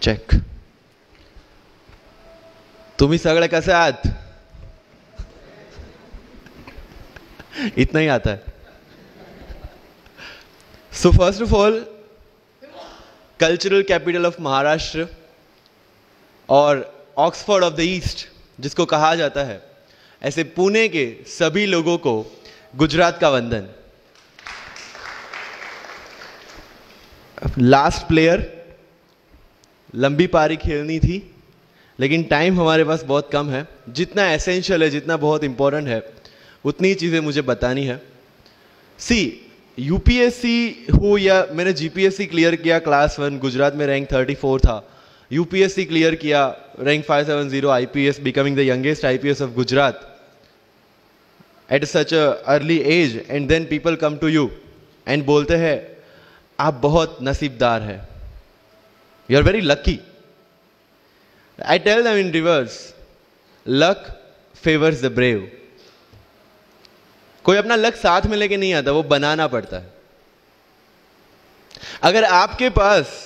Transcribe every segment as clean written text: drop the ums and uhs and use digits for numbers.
Check. तुम्ही सगळे कसे आहात? इतना ही आता है. So first of all, cultural capital of Maharashtra और ऑक्सफोर्ड ऑफ द ईस्ट जिसको कहा जाता है, ऐसे पुणे के सभी लोगों को गुजरात का वंदन. लास्ट प्लेयर, लंबी पारी खेलनी थी लेकिन टाइम हमारे पास बहुत कम है. जितना एसेंशियल है, जितना बहुत इंपॉर्टेंट है, उतनी चीज़ें मुझे बतानी है. सी, यूपीएससी हो या मैंने जीपीएससी क्लियर किया क्लास 1, गुजरात में रैंक 34 था. यूपीएससी क्लियर किया, rank 570, IPS, becoming the youngest IPS of Gujarat at such a early age. And then people come to you and बोलते हैं आप बहुत नसीबदार है, you are very lucky. I tell them in reverse, luck favours the brave. कोई अपना luck साथ में लेके नहीं आता, वो बनाना पड़ता है. अगर आपके पास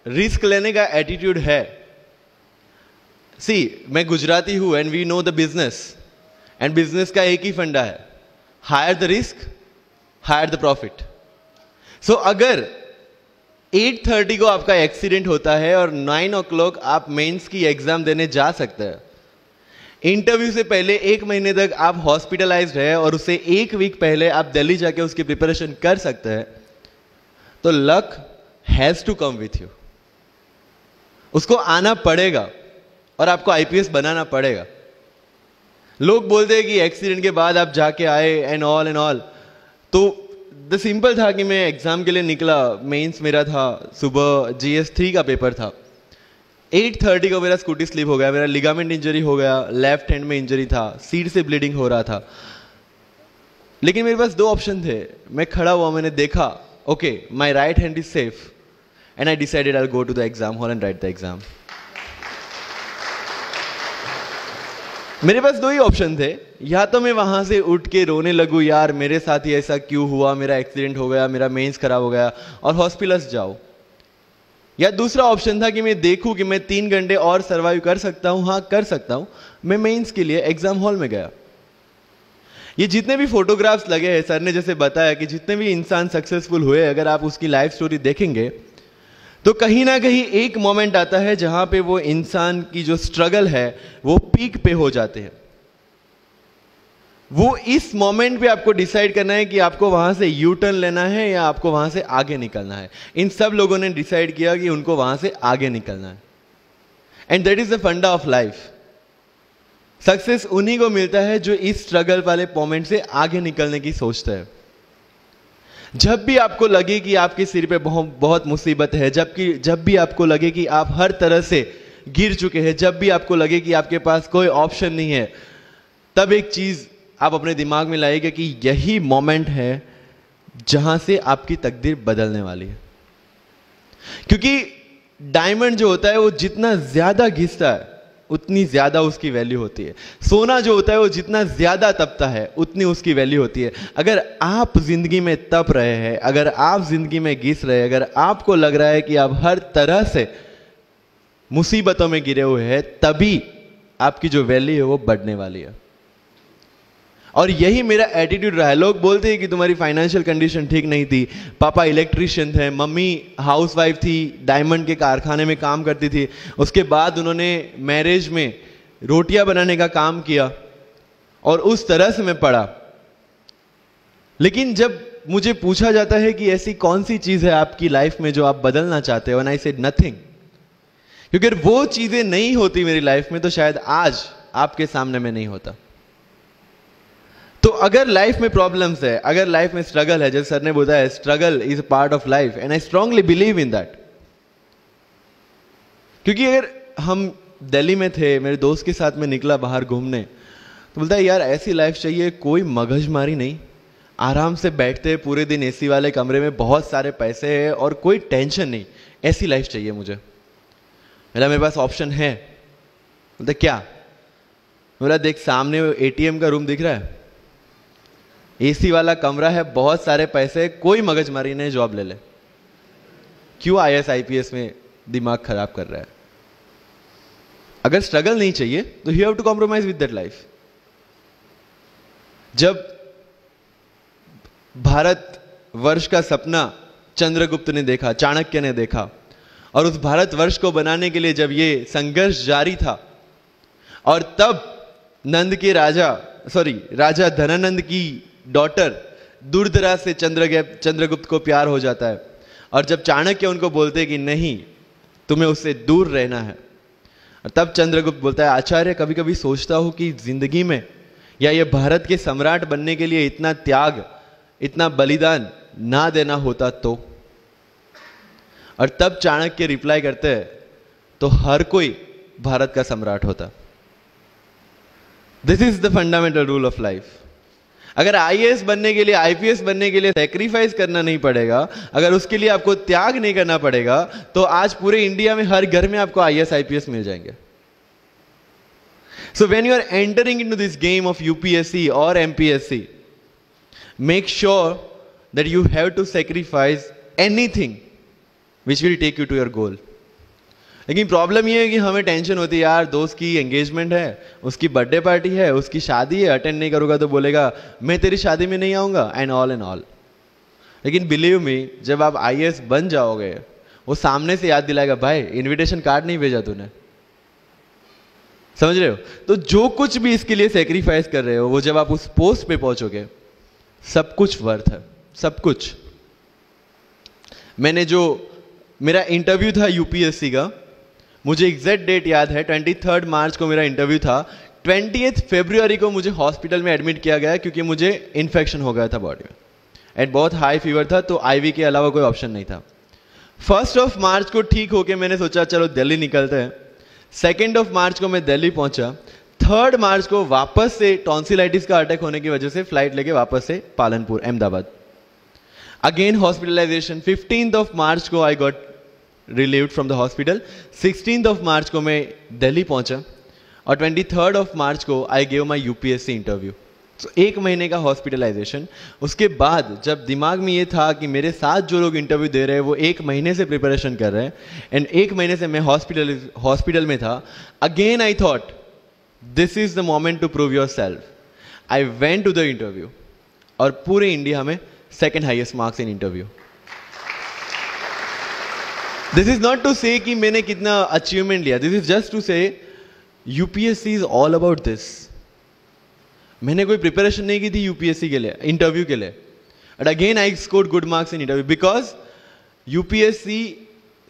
रिस्क लेने का एटीट्यूड है, सी मैं गुजराती हूं and we know the business, and business का एक ही फंडा है, higher the risk higher the profit. So अगर 8:30 को आपका एक्सीडेंट होता है और 9 o'clock आप मेंस की एग्जाम देने जा सकते हैं, इंटरव्यू से पहले 1 महीने तक आप हॉस्पिटलाइज्ड है और उससे 1 वीक पहले आप दिल्ली जाके उसकी प्रिपरेशन कर सकते हैं, तो luck has to come with you. उसको आना पड़ेगा और आपको आईपीएस बनाना पड़ेगा. लोग बोलते हैं कि एक्सीडेंट के बाद आप जाके आए एंड ऑल. तो द सिंपल था कि मैं एग्जाम के लिए निकला, मेंस मेरा था, सुबह GS3 का पेपर था. 8:30 को मेरा स्कूटी स्लिप हो गया, मेरा लिगामेंट इंजरी हो गया, लेफ्ट हैंड में इंजरी था, सीट से ब्लीडिंग हो रहा था. लेकिन मेरे पास 2 ऑप्शन थे. मैं खड़ा हुआ, मैंने देखा, okay my right hand is safe, and I decided I go to the exam hall and write the exam. मेरे पास 2 ही ऑप्शन थे. या तो मैं वहां से उठ के रोने लगूं, यार मेरे साथ ही ऐसा क्यों हुआ, मेरा एक्सीडेंट हो गया, मेरा मेंस खराब हो गया, और हॉस्पिटल जाओ. या दूसरा ऑप्शन था कि मैं देखूं कि मैं 3 घंटे और सर्वाइव कर सकता हूं. हाँ कर सकता हूं. मैं मेंस के लिए एग्जाम हॉल में गया. ये जितने भी फोटोग्राफ्स लगे हैं, सर ने जैसे बताया कि जितने भी इंसान सक्सेसफुल हुए, अगर आप उसकी लाइफ स्टोरी देखेंगे तो कहीं ना कहीं एक मोमेंट आता है जहां पे वो इंसान की जो स्ट्रगल है वो पीक पे हो जाते हैं. वो इस मोमेंट पे आपको डिसाइड करना है कि आपको वहां से यू टर्न लेना है या आपको वहां से आगे निकलना है. इन सब लोगों ने डिसाइड किया कि उनको वहां से आगे निकलना है. एंड दैट इज द फंडा ऑफ लाइफ. सक्सेस उन्हीं को मिलता है जो इस स्ट्रगल वाले मोमेंट से आगे निकलने की सोचता है. जब भी आपको लगे कि आपके सिर पे बहुत मुसीबत है, जब भी आपको लगे कि आप हर तरह से गिर चुके हैं, जब भी आपको लगे कि आपके पास कोई ऑप्शन नहीं है, तब एक चीज आप अपने दिमाग में लाइएगा कि यही मोमेंट है जहां से आपकी तकदीर बदलने वाली है. क्योंकि डायमंड जो होता है वो जितना ज्यादा घिसता है उतनी ज्यादा उसकी वैल्यू होती है. सोना जो होता है वो जितना ज्यादा तपता है उतनी उसकी वैल्यू होती है. अगर आप जिंदगी में तप रहे हैं, अगर आप जिंदगी में घिस रहे हैं, अगर आपको लग रहा है कि आप हर तरह से मुसीबतों में गिरे हुए हैं, तभी आपकी जो वैल्यू है वो बढ़ने वाली है. और यही मेरा एटीट्यूड रहा है. लोग बोलते हैं कि तुम्हारी फाइनेंशियल कंडीशन ठीक नहीं थी, पापा इलेक्ट्रिशियन थे, मम्मी हाउसवाइफ थी, डायमंड के कारखाने में काम करती थी, उसके बाद उन्होंने मैरिज में रोटियां बनाने का काम किया और उस तरह से मैं पढ़ा. लेकिन जब मुझे पूछा जाता है कि ऐसी कौन सी चीज है आपकी लाइफ में जो आप बदलना चाहते हो, एंड आई सेड नथिंग. क्योंकि अगर वो चीजें नहीं होती मेरी लाइफ में तो शायद आज आपके सामने मैं नहीं होता. तो अगर लाइफ में प्रॉब्लम्स है, अगर लाइफ में स्ट्रगल है, जैसे सर ने बोला है struggle is a part of life, and I strongly believe in that. क्योंकि अगर हम दिल्ली में थे, मेरे दोस्त के साथ में निकला बाहर घूमने, तो बोलता है यार ऐसी लाइफ चाहिए, कोई मगजमारी नहीं, आराम से बैठते पूरे दिन एसी वाले कमरे में, बहुत सारे पैसे हैं और कोई टेंशन नहीं, ऐसी लाइफ चाहिए मुझे. मेरे पास ऑप्शन है. बोलता क्या? बोला देख सामने एटीएम का रूम दिख रहा है, एसी वाला कमरा है, बहुत सारे पैसे, कोई मगजमारी नहीं, जॉब ले ले. क्यों IAS IPS में दिमाग खराब कर रहा है? अगर स्ट्रगल नहीं चाहिए तो you have to compromise with that life. जब भारत वर्ष का सपना चंद्रगुप्त ने देखा, चाणक्य ने देखा, और उस भारतवर्ष को बनाने के लिए जब ये संघर्ष जारी था, और तब नंद के राजा धनानंद की डॉटर दूरदराज से चंद्रगुप्त को प्यार हो जाता है, और जब चाणक्य उनको बोलते हैं कि नहीं, तुम्हें उससे दूर रहना है, और तब चंद्रगुप्त बोलता है, आचार्य कभी कभी सोचता हूं कि जिंदगी में या ये भारत के सम्राट बनने के लिए इतना त्याग, इतना बलिदान ना देना होता तो। और तब चाणक्य रिप्लाई करते हैं, तो हर कोई भारत का सम्राट होता। This is the fundamental rule of life. अगर आईएएस बनने के लिए, आईपीएस बनने के लिए सैक्रिफाइस करना नहीं पड़ेगा, अगर उसके लिए आपको त्याग नहीं करना पड़ेगा, तो आज पूरे इंडिया में हर घर में आपको आईएएस आईपीएस मिल जाएंगे। So when you are entering into this game of UPSC और MPSC, make sure that you have to sacrifice anything which will take you to your goal. लेकिन प्रॉब्लम ये है कि हमें टेंशन होती है, यार दोस्त की एंगेजमेंट है, उसकी बर्थडे पार्टी है, उसकी शादी है, अटेंड नहीं करूंगा तो बोलेगा मैं तेरी शादी में नहीं आऊंगा, एंड ऑल। लेकिन बिलीव मी, जब आप आईएएस बन जाओगे, वो सामने से याद दिलाएगा, भाई इनविटेशन कार्ड नहीं भेजा तूने। समझ रहे हो? तो जो कुछ भी इसके लिए सेक्रीफाइस कर रहे हो, वो जब आप उस पोस्ट पे पहुंचोगे, सब कुछ वर्थ है, सब कुछ। मेरा इंटरव्यू था यूपीएससी का, मुझे एग्जैक्ट डेट याद है, 23 मार्च को मेरा इंटरव्यू था। 20 फरवरी को मुझे हॉस्पिटल में एडमिट किया गया क्योंकि मुझे इन्फेक्शन हो गया था बॉडी में, एंड बहुत हाई फीवर था, तो आईवी के अलावा कोई ऑप्शन नहीं था। 1 मार्च को ठीक होके मैंने सोचा चलो दिल्ली निकलते हैं। 2 मार्च को मैं दिल्ली पहुंचा। 3 मार्च को वापस से टॉन्सिलाइटिस का अटैक होने की वजह से फ्लाइट लेके वापस से पालनपुर, अहमदाबाद, अगेन हॉस्पिटलाइजेशन। 15 मार्च को I got relieved from the hospital. 16 मार्च को मैं दिल्ली पहुंचा, और 23 मार्च को I gave my UPSC interview. तो 1 महीने का हॉस्पिटलाइजेशन। उसके बाद जब दिमाग में ये था कि मेरे साथ जो लोग इंटरव्यू दे रहे हैं वो 1 महीने से प्रिपरेशन कर रहे हैं, एंड 1 महीने से मैं हॉस्पिटल में था, again I thought this is the moment to prove yourself. I went to the interview, और पूरे इंडिया में 2nd highest marks in interview. This is not to say कि मैंने कितना अचीवमेंट लिया, this is just to say UPSC is all about this. मैंने कोई preparation नहीं की थी यूपीएससी के लिए, इंटरव्यू के लिए, but again I scored good marks in interview, because UPSC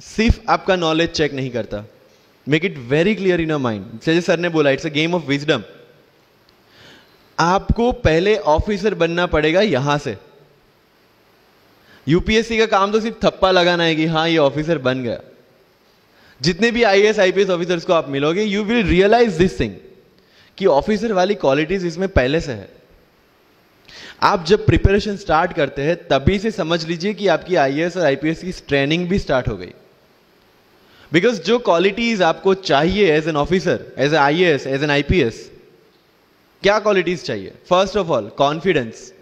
सिर्फ आपका नॉलेज चेक नहीं करता। Make it very clear in your mind, जैसे सर ने बोला, it's a game of wisdom. आपको पहले ऑफिसर बनना पड़ेगा यहां से। यूपीएससी का काम तो सिर्फ थप्पा लगाना है कि हाँ ये ऑफिसर बन गया। जितने भी आईएएस आईपीएस ऑफिसर्स को आप मिलोगे, you will realise this thing कि ऑफिसर वाली क्वालिटीज इसमें पहले से है। आप जब प्रिपरेशन स्टार्ट करते हैं तभी से समझ लीजिए कि आपकी आईएएस और आईपीएस की ट्रेनिंग भी स्टार्ट हो गई। बिकॉज जो क्वालिटीज आपको चाहिए as an officer, as a IAS, as an IPS, क्या क्वालिटीज चाहिए? फर्स्ट ऑफ ऑल कॉन्फिडेंस,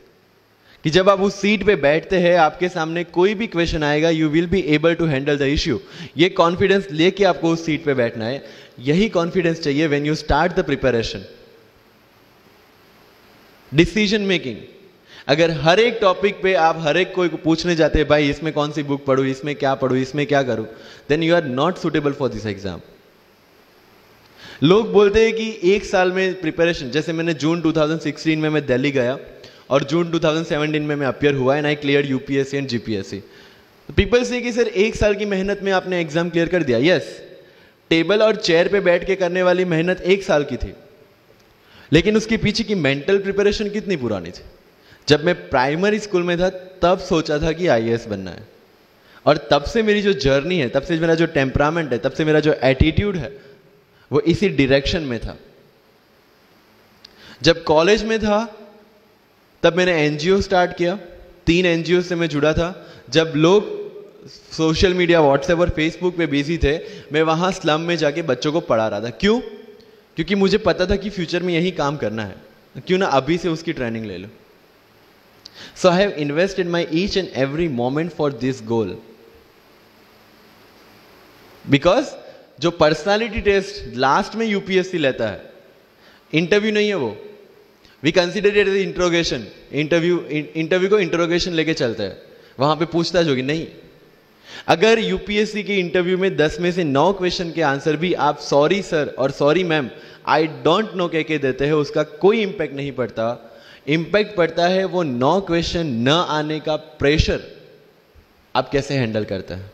कि जब आप उस सीट पे बैठते हैं, आपके सामने कोई भी क्वेश्चन आएगा, you will be able to handle the issue. ये कॉन्फिडेंस लेके आपको उस सीट पे बैठना है। यही कॉन्फिडेंस चाहिए when you start the preparation. Decision making, अगर हर एक टॉपिक पे आप हर एक कोई को पूछने जाते हैं, भाई इसमें कौन सी बुक पढूं, इसमें क्या पढूं, इसमें क्या करूं, then you are not suitable for this exam. लोग बोलते हैं कि 1 साल में प्रिपरेशन, जैसे मैंने जून 2016 में मैं दिल्ली गया, और जून 2017 में मैं अपियर हुआ, and I clear UPSC and GPSC. People से कि सर 1 साल की मेहनत में आपने एग्जाम क्लियर कर दिया। यस, टेबल और चेयर पे बैठ के करने वाली मेहनत 1 साल की थी, लेकिन उसके पीछे की मेंटल प्रिपरेशन कितनी पुरानी थी। जब मैं प्राइमरी स्कूल में था तब सोचा था कि आईएएस बनना है, और तब से मेरी जो जर्नी है, तब से मेरा जो टेम्परामेंट है, तब से मेरा जो एटीट्यूड है, वो इसी डायरेक्शन में था। जब कॉलेज में था तब मैंने एनजीओ स्टार्ट किया, 3 एनजीओ से मैं जुड़ा था। जब लोग सोशल मीडिया, व्हाट्सएप और फेसबुक पे बिजी थे, मैं वहां स्लम में जाके बच्चों को पढ़ा रहा था। क्यों? क्योंकि मुझे पता था कि फ्यूचर में यही काम करना है, क्यों ना अभी से उसकी ट्रेनिंग ले लो। So I have invested my each and every moment for this goal, because जो पर्सनालिटी टेस्ट लास्ट में यूपीएससी लेता है, इंटरव्यू नहीं है वो, we consider it as interrogation. Interview को इंट्रोगेशन लेके चलते हैं, वहां पे पूछताछ होगी नहीं। अगर यूपीएससी के इंटरव्यू में 10 में से 9 क्वेश्चन के आंसर भी आप सॉरी सर और sorry ma'am I don't know कह के देते हैं, उसका कोई इंपैक्ट नहीं पड़ता। इंपैक्ट पड़ता है वो 9 क्वेश्चन न आने का प्रेशर आप कैसे हैंडल करते हैं।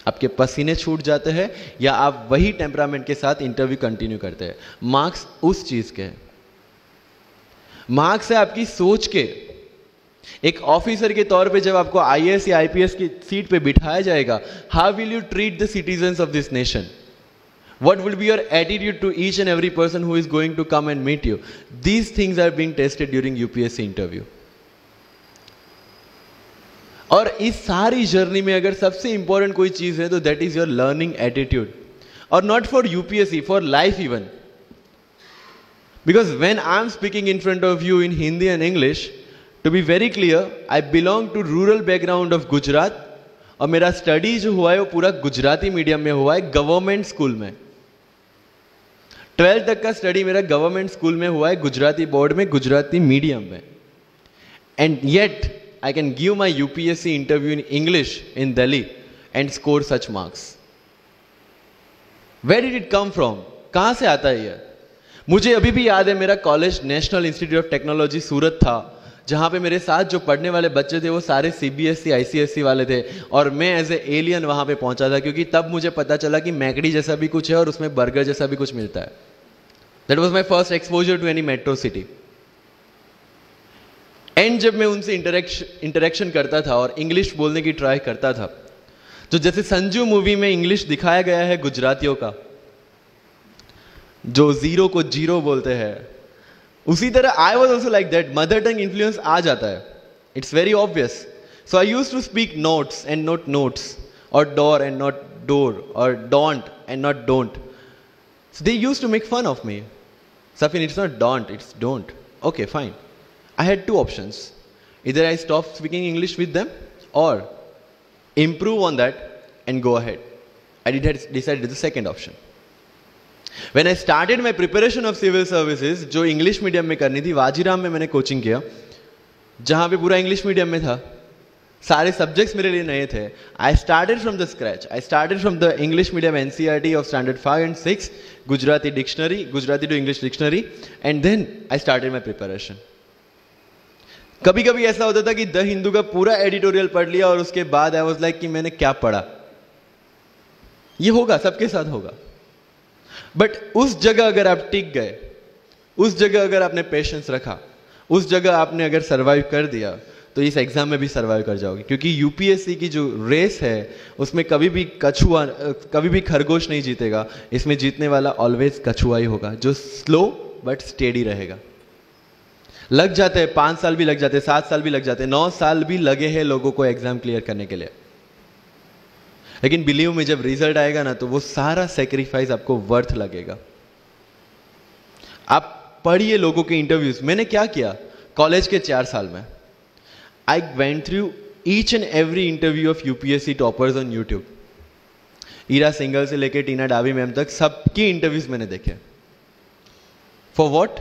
आपके पसीने छूट जाते हैं या आप वही टेम्परामेंट के साथ इंटरव्यू कंटिन्यू करते हैं। मार्क्स उस चीज के, मार्क्स है आपकी सोच के। एक ऑफिसर के तौर पे जब आपको आईएएस या आईपीएस की सीट पे बिठाया जाएगा, how will you treat the citizens of this nation? What will be your attitude to each and every person who is going to come and meet you? These things are being tested during UPSC interview. और इस सारी journey में अगर सबसे important कोई चीज है तो that is your learning attitude, और not for UPSC, for life even. Because when I am speaking in front of you in Hindi and English, to be very clear, I belong to rural background of Gujarat, और मेरा study जो हुआ है वो पूरा Gujarati medium में हुआ है, गवर्नमेंट स्कूल में। 12th तक का स्टडी मेरा गवर्नमेंट स्कूल में हुआ है, गुजराती बोर्ड में, गुजराती मीडियम में। And yet I can give my UPSC interview in English in Delhi and score such marks. Where did it come from? कहां से आता है ये? मुझे अभी भी याद है, मेरा college National Institute of Technology Surat था, जहां पे मेरे साथ जो पढ़ने वाले बच्चे थे वो सारे सीबीएसई आईसीएसई वाले थे, और मैं एज ए एलियन वहां पे पहुंचा था, क्योंकि तब मुझे पता चला कि मैकडी जैसा भी कुछ है और उसमें बर्गर जैसा भी कुछ मिलता है। That was my first exposure to any metro city. And जब मैं उनसे इंटरेक्शन करता था और इंग्लिश बोलने की ट्राई करता था, तो जैसे संजू मूवी में इंग्लिश दिखाया गया है गुजरातियों का, जो जीरो को जीरो बोलते हैं, उसी तरह I was also like that. Mother tongue influence आ जाता है, it's very obvious. So I use to speak notes and not notes, और डोर एंड नॉट डोर, और don't and not don't. So they used to make fun of me. Safin, it's not don't, it's don't. Okay, fine. I had 2 options. Either I stop speaking English with them or improve on that and go ahead. I decided the second option. When I started my preparation of civil services, जो English medium में करनी थी, वाजीराम में मैंने coaching किया, जहाँ पे पूरा इंग्लिश मीडियम में था, सारे सब्जेक्ट्स मेरे लिए नए थे। I started from the scratch. I started from the English medium NCERT of standard 5 and 6, Gujarati dictionary, Gujarati to English dictionary, and then I started my preparation. कभी कभी ऐसा होता था कि द हिंदू का पूरा एडिटोरियल पढ़ लिया और उसके बाद आई वाज लाइक कि मैंने क्या पढ़ा। ये होगा, सबके साथ होगा। बट उस जगह अगर आप टिक गए, उस जगह अगर आपने पेशेंस रखा, उस जगह आपने अगर सर्वाइव कर दिया, तो इस एग्जाम में भी सर्वाइव कर जाओगे। क्योंकि यूपीएससी की जो रेस है उसमें कभी भी कछुआ, कभी भी खरगोश नहीं जीतेगा। इसमें जीतने वाला ऑलवेज कछुआ ही होगा, जो स्लो बट स्टेडी रहेगा। लग जाते हैं 5 साल भी लग जाते हैं, 7 साल भी लग जाते हैं, 9 साल भी लगे हैं लोगों को एग्जाम क्लियर करने के लिए। लेकिन बिलीव में जब रिजल्ट आएगा ना, तो वो सारा सेक्रीफाइस आपको वर्थ लगेगा। आप पढ़िए लोगों के इंटरव्यूज। मैंने क्या किया कॉलेज के 4 साल में, I went through each and every interview of UPSC toppers on YouTube. Ira Singhal से लेकर टीना डाबी मैम तक सबकी इंटरव्यूज मैंने देखे। For what?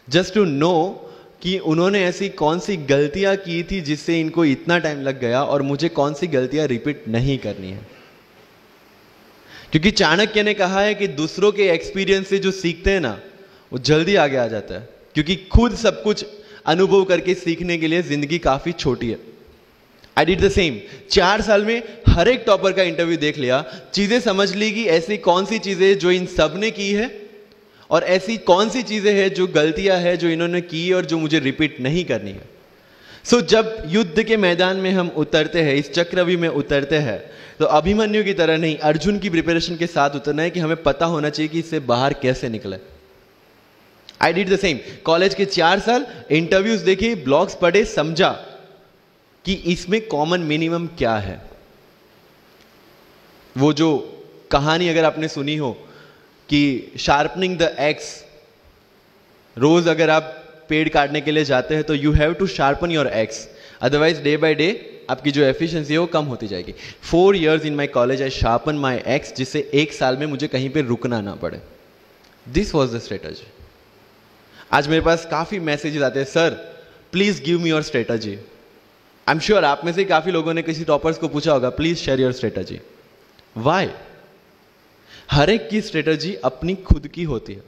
Just to know कि उन्होंने ऐसी कौन सी गलतियां की थी जिससे इनको इतना टाइम लग गया, और मुझे कौन सी गलतियां रिपीट नहीं करनी है। क्योंकि चाणक्य ने कहा है कि दूसरों के एक्सपीरियंस से जो सीखते हैं ना, वो जल्दी आगे आ जाता है। क्योंकि खुद सब कुछ अनुभव करके सीखने के लिए जिंदगी काफी छोटी है। I did the same. 4 साल में हर एक टॉपर का इंटरव्यू देख लिया, चीजें समझ ली कि ऐसी कौन सी चीजें जो इन सब ने की है, और ऐसी कौन सी चीजें हैं जो गलतियां हैं जो इन्होंने की और जो मुझे रिपीट नहीं करनी है। सो जब युद्ध के मैदान में हम उतरते हैं, इस चक्रव्यूह में उतरते हैं, तो अभिमन्यु की तरह नहीं, अर्जुन की प्रिपरेशन के साथ उतरना है कि हमें पता होना चाहिए कि इससे बाहर कैसे निकले। I did the same. College के 4 साल इंटरव्यूज देखे, ब्लॉग्स पढ़े, समझा कि इसमें कॉमन मिनिमम क्या है। वो जो कहानी अगर आपने सुनी हो कि शार्पनिंग द एक्स, रोज अगर आप पेड़ काटने के लिए जाते हैं तो you have to sharpen your axe, otherwise day by day आपकी जो एफिशिएंसी है वो कम होती जाएगी। 4 years in my college I sharpen my x, जिससे 1 साल में मुझे कहीं पे रुकना ना पड़े। This was the strategy. आज मेरे पास काफ़ी मैसेजेस आते हैं, sir please give me your strategy. I am sure आप में से काफ़ी लोगों ने किसी टॉपर्स को पूछा होगा, please share your strategy. Why? हर एक की स्ट्रेटजी अपनी खुद की होती है।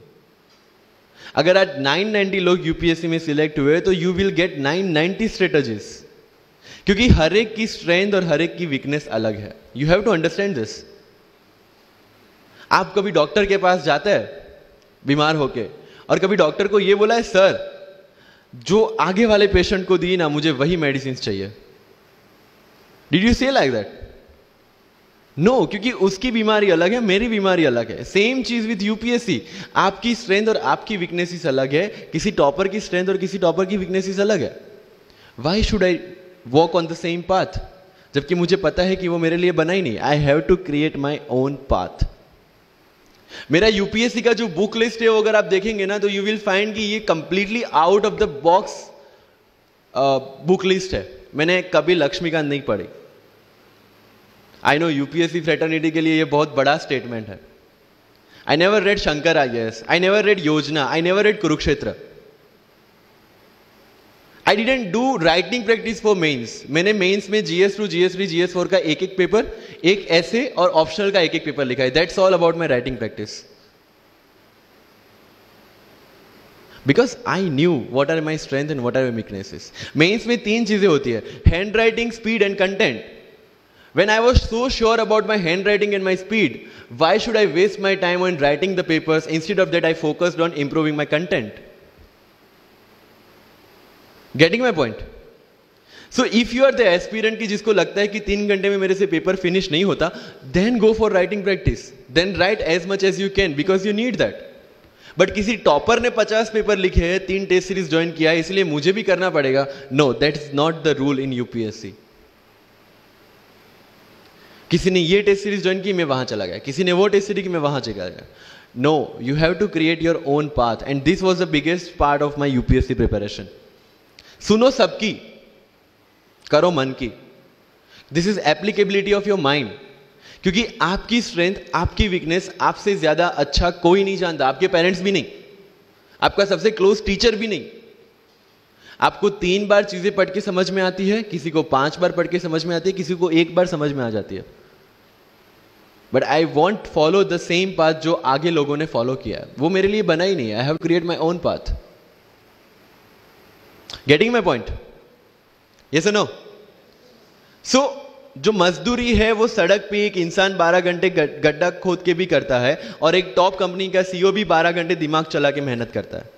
अगर आज 990 लोग यूपीएससी में सिलेक्ट हुए तो यू विल गेट 990 स्ट्रेटजीज, क्योंकि हर एक की स्ट्रेंथ और हर एक की वीकनेस अलग है। You have to understand this. आप कभी डॉक्टर के पास जाते हैं बीमार होके, और कभी डॉक्टर को यह बोला है, सर जो आगे वाले पेशेंट को दी ना, मुझे वही मेडिसिन चाहिए। डिड यू से लाइक दैट? नो, क्योंकि उसकी बीमारी अलग है, मेरी बीमारी अलग है। सेम चीज विथ यूपीएससी, आपकी स्ट्रेंथ और आपकी वीकनेसेस अलग है, किसी टॉपर की स्ट्रेंथ और किसी टॉपर की वीकनेसेस अलग है। Why should I walk on the same path, जबकि मुझे पता है कि वो मेरे लिए बना ही नहीं। I have to create my own path. मेरा यूपीएससी का जो बुक लिस्ट है वो अगर आप देखेंगे ना, तो यू विल फाइंड कि ये completely out of the box book list है। मैंने कभी लक्ष्मीकांत नहीं पढ़ी। आई नो यूपीएससी फ्रेटर्निटी के लिए ये बहुत बड़ा स्टेटमेंट है। I never read Shankar IAS, I never read Yojana, I never read Kurukshetra. I didn't do writing practice for mains. मैंने मेंस में GS2, GS3, GS4 का एक एक पेपर, एक ऐसे और ऑप्शनल का एक एक पेपर लिखा है। That's all about my writing practice, because I knew what are my strength and what are my weaknesses. Mains में 3 चीजें होती है, handwriting, speed and content. When I was so sure about my handwriting and my speed, why should I waste my time on writing the papers? Instead of that, I focused on improving my content. Getting my point? So if you are the aspirant की जिसको लगता है कि 3 घंटे में मेरे से paper finish नहीं होता, then go for writing practice. Then write as much as you can because you need that. But किसी टॉपर ने 50 पेपर लिखे हैं, 3 टेस्ट सीरीज ज्वाइन किया है, इसलिए मुझे भी करना पड़ेगा। No, that is not the rule in UPSC. किसी ने ये टेस्ट सीरीज ज्वाइन की, मैं वहां चला गया, किसी ने वो टेस्ट सीरीज की, मैं वहां चला गया। No, you have to create your own path, and this was the biggest part of my UPSC preparation. सुनो सबकी, करो मन की। This is applicability of your mind, क्योंकि आपकी स्ट्रेंथ, आपकी वीकनेस आपसे ज्यादा अच्छा कोई नहीं जानता। आपके पेरेंट्स भी नहीं, आपका सबसे क्लोज टीचर भी नहीं। आपको 3 बार चीजें पढ़ के समझ में आती है, किसी को 5 बार पढ़ के समझ में आती है, किसी को 1 बार समझ में आ जाती है। But I want follow the same path जो आगे लोगों ने फॉलो किया है, वो मेरे लिए बना ही नहीं है। I have create my own path. Getting my point? Yes और नो? सो जो मजदूरी है वो सड़क पे एक इंसान 12 घंटे गड्ढा खोद के भी करता है, और एक टॉप कंपनी का सीईओ भी 12 घंटे दिमाग चला के मेहनत करता है।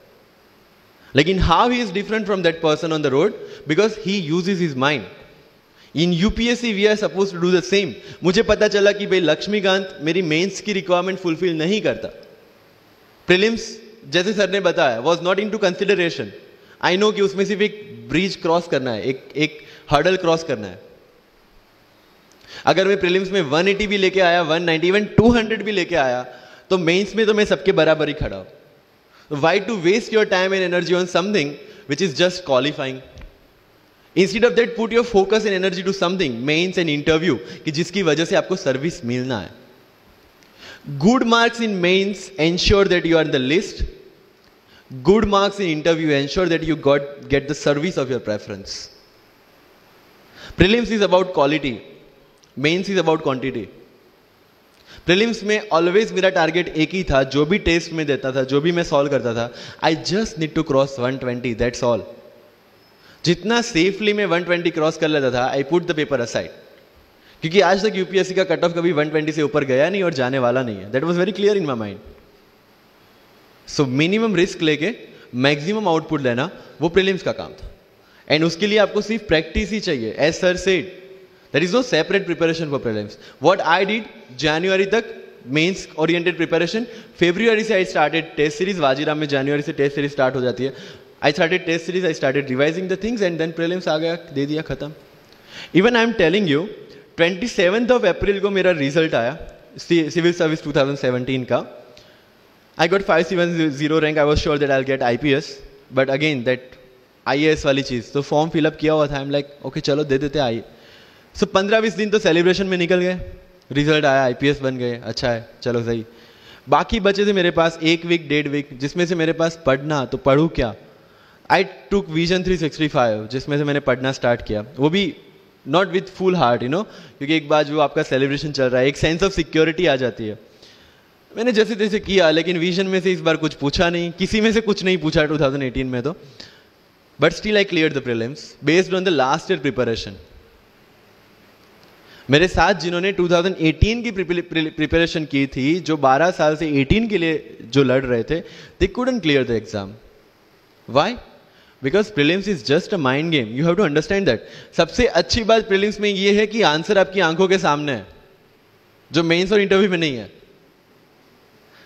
लेकिन how he is different from that person on the road? Because he uses his mind. In UPSC we are suppose to do the same. मुझे पता चला कि भाई लक्ष्मीकांत मेरी मेंस की रिक्वायरमेंट फुलफिल नहीं करता, प्रीलिम्स जैसे सर ने बताया was not into consideration. I know कि उसमें सिर्फ एक ब्रिज क्रॉस करना है, एक हर्डल क्रॉस करना है। अगर मैं प्रीलिम्स में 180 भी लेके आया, 190, इवन 200 भी लेके आया, तो मेंस में तो मैं सबके बराबर ही खड़ा हूं। Why to waste your time and energy on something which is just qualifying? Instead of that, put your focus and energy to something, mains and interview, कि जिसकी वजह से आपको सर्विस मिलना है। Good marks in mains ensure that you are in the list. Good marks in interview ensure that you get the service of your preference. Prelims is about quality. Mains is about quantity. Prelims में always मेरा target एक ही था, जो भी test में देता था, जो भी मैं सॉल्व करता था, I just need to cross 120, that's all. जितना सेफली मैं 120 क्रॉस कर लेता था, I put the paper aside, क्योंकि आज तक यूपीएससी का कट ऑफ कभी 120 से ऊपर गया नहीं और जाने वाला नहीं है। That was very clear in my mind. So minimum risk लेके मैक्सिमम आउटपुट लेना वो प्रीलिम्स का काम था, एंड उसके लिए आपको सिर्फ प्रैक्टिस ही चाहिए। As sir said, there is no separate preparation for prelims. What I did, January तक मेंस ओरिएंटेड प्रिपरेशन, February से I started test series. Vajiram में January से टेस्ट सीरीज स्टार्ट हो जाती है। I started test series, I started revising the things, and then prelims आ गया, दे दिया, खत्म। Even I am telling you, 27th of April को मेरा रिजल्ट आया सिविल सर्विस 2017 का। I got 570 rank. I was sure that I'll get IPS, but again that IAS वाली चीज, तो फॉर्म फिलअप किया हुआ था। I'm like, okay चलो दे देते आई। सो 15-20 दिन तो सेलिब्रेशन में निकल गए, रिजल्ट आया, आईपीएस बन गए, अच्छा है, चलो सही। बाकी बचे थे मेरे पास 1 वीक 1.5 वीक, जिसमें से मेरे पास पढ़ना, तो पढ़ूँ क्या। आई टुक विजन 365, जिसमें से मैंने पढ़ना स्टार्ट किया, वो भी नॉट विथ फुल हार्ट, क्योंकि एक बार जो आपका सेलिब्रेशन चल रहा है, एक सेंस ऑफ सिक्योरिटी आ जाती है। मैंने जैसे तैसे किया, लेकिन विजन में से इस बार कुछ पूछा नहीं, किसी में से कुछ नहीं पूछा 2018 में तो, but still I clear the prelims based on the last year preparation. मेरे साथ जिन्होंने 2018 की प्रिपरेशन की थी, जो 12 साल से 18 के लिए जो लड़ रहे थे, they couldn't clear the exam. Why? Because prelims is just a mind game, you have to understand that. सबसे अच्छी बात प्रीलिम्स में ये है कि आंसर आपकी आंखों के सामने है, जो मेंस और इंटरव्यू में नहीं है।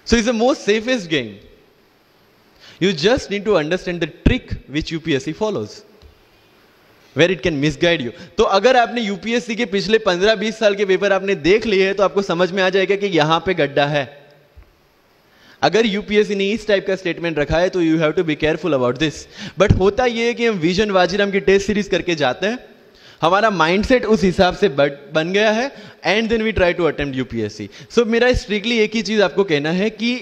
So it's the most safest game. You just need to understand the trick which UPSC follows, where it can misguide you. तो अगर आपने यूपीएससी के पिछले 15-20 साल के पेपर आपने देख लिए हैं, तो आपको समझ में आ जाएगा कि यहां पे गड्ढा है। अगर यूपीएससी ने इस टाइप का स्टेटमेंट रखा है, तो you have to be careful about this. But होता यह है कि हम विजन वाजीराम की टेस्ट सीरीज करके जाते हैं, हमारा माइंडसेट उस हिसाब से बन गया है, and then we try to attempt UPSC. So मेरा स्ट्रिक्टली एक ही चीज आपको कहना है कि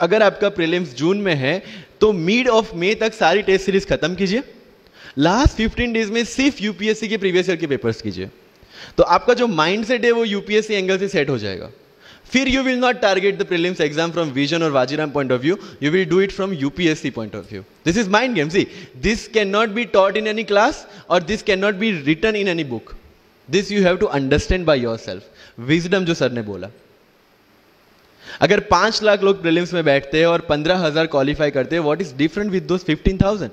अगर आपका प्रीलिम्स जून में है, तो मिड ऑफ मई तक सारी टेस्ट सीरीज खत्म कीजिए। लास्ट 15 डेज में सिर्फ यूपीएससी के प्रीवियस ईयर के पेपर्स कीजिए, तो आपका जो माइंडसेट है वो यूपीएससी एंगल से सेट हो जाएगा। फिर you will not target the prelims exam from Vision और Vajiram point of view, you will do it from UPSC point of view. This is mind game. See, this can not be taught in any class और this can not be written in any book. This you have to understand by yourself. Wisdom जो sir ने बोला, अगर 5 लाख लोग prelims में बैठते हैं और 15,000 क्वालिफाई करते हैं, what is different with those 15,000?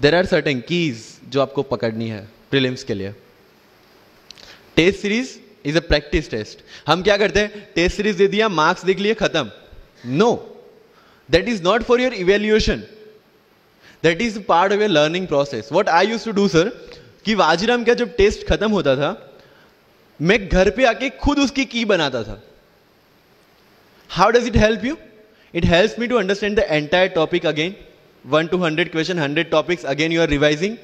There are certain keys जो आपको पकड़नी है प्रीलिम्स के लिए। Test series is a practice test. हम क्या करते हैं, टेस्ट सीरीज दे दिया, मार्क्स देख लिए, खत्म। No, that is not for your evaluation, that is part of your learning process. What I used to do sir, कि वाजीराम का जब टेस्ट खत्म होता था, मैं घर पे आके खुद उसकी की बनाता था। How does it help you? It helps me to understand the entire topic again, 1 to 100 question, 100 topics, again you are revising.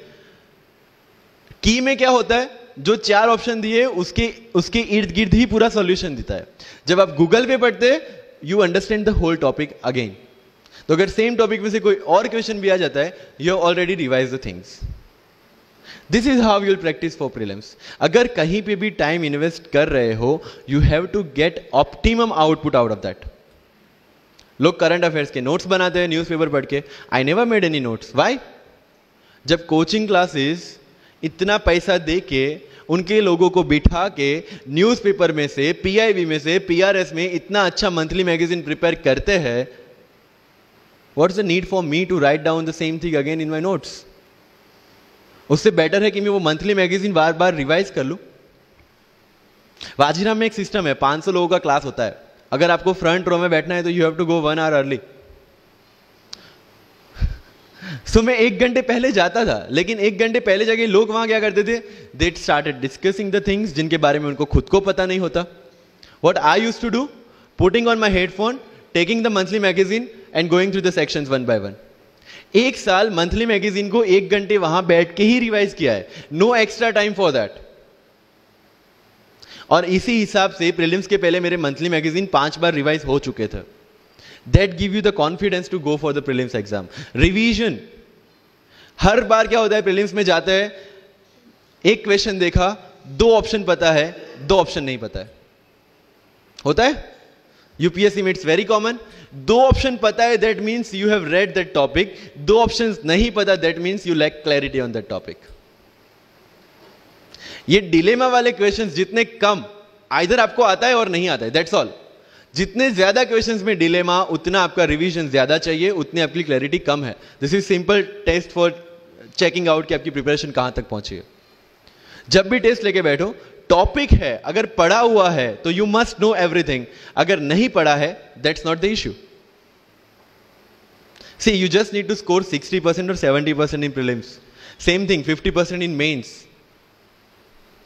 की में क्या होता है, जो 4 ऑप्शन दिए उसके इर्द गिर्द ही पूरा सॉल्यूशन देता है। जब आप गूगल पे पढ़ते हैं, you understand the whole topic again. तो अगर सेम टॉपिक में से कोई और क्वेश्चन भी आ जाता है, you have already revise the things. This is how you'll practice for prelims. अगर कहीं पे भी टाइम इन्वेस्ट कर रहे हो, you have to get optimum output out of that. लोग करंट अफेयर्स के नोट्स बनाते हैं न्यूज़पेपर पढ़ के। I never made any notes. Why? जब कोचिंग क्लासेस इतना पैसा दे के उनके लोगों को बिठा के न्यूज़पेपर में से, पीआईबी में से, पीआरएस में इतना अच्छा मंथली मैगजीन प्रिपेयर करते हैं, what's the need for me to write down the same thing again in my notes? उससे बेटर है कि मैं वो मंथली मैगजीन बार बार रिवाइज कर लूं। वाजीराम में एक सिस्टम है, 500 लोगों का क्लास होता है। अगर आपको फ्रंट रो में बैठना है, तो you have to go 1 hour early. So मैं 1 घंटे पहले जाता था, लेकिन 1 घंटे पहले जाके लोग वहां क्या करते थे, they started discussing the things जिनके बारे में उनको खुद को पता नहीं होता। What I used to do, putting on my headphone, taking the monthly magazine and going through the sections 1 by 1। 1 साल मंथली मैगजीन को 1 घंटे वहां बैठ के ही रिवाइज किया है, no extra time for that. और इसी हिसाब से प्रीलिम्स के पहले मेरे मंथली मैगजीन 5 बार रिवाइज हो चुके थे। That give you the confidence to go for the prelims exam. Revision, हर बार क्या होता है प्रीलिम्स में जाते हैं, एक क्वेश्चन देखा, 2 ऑप्शन पता है, 2 ऑप्शन नहीं पता है, होता है यूपीएससी में, इट्स वेरी कॉमन। 2 ऑप्शन पता है, that means you have read that topic. 2 option नहीं पता, that means you lack clarity on that topic. ये डिलेमा वाले क्वेश्चंस जितने कम, आइदर आपको आता है और नहीं आता है, दैट्स ऑल। जितने ज्यादा क्वेश्चंस में डिलेमा, उतना आपका रिवीजन ज्यादा चाहिए, उतनी आपकी क्लैरिटी कम है। This is simple test for checking out कि आपकी प्रिपरेशन कहां तक पहुंची है। जब भी टेस्ट लेके बैठो, टॉपिक है, अगर पढ़ा हुआ है तो यू मस्ट नो एवरीथिंग, अगर नहीं पढ़ा है that's not the issue. See, you just need to score 60% or 70% in prelims. Same thing, 50% in mains.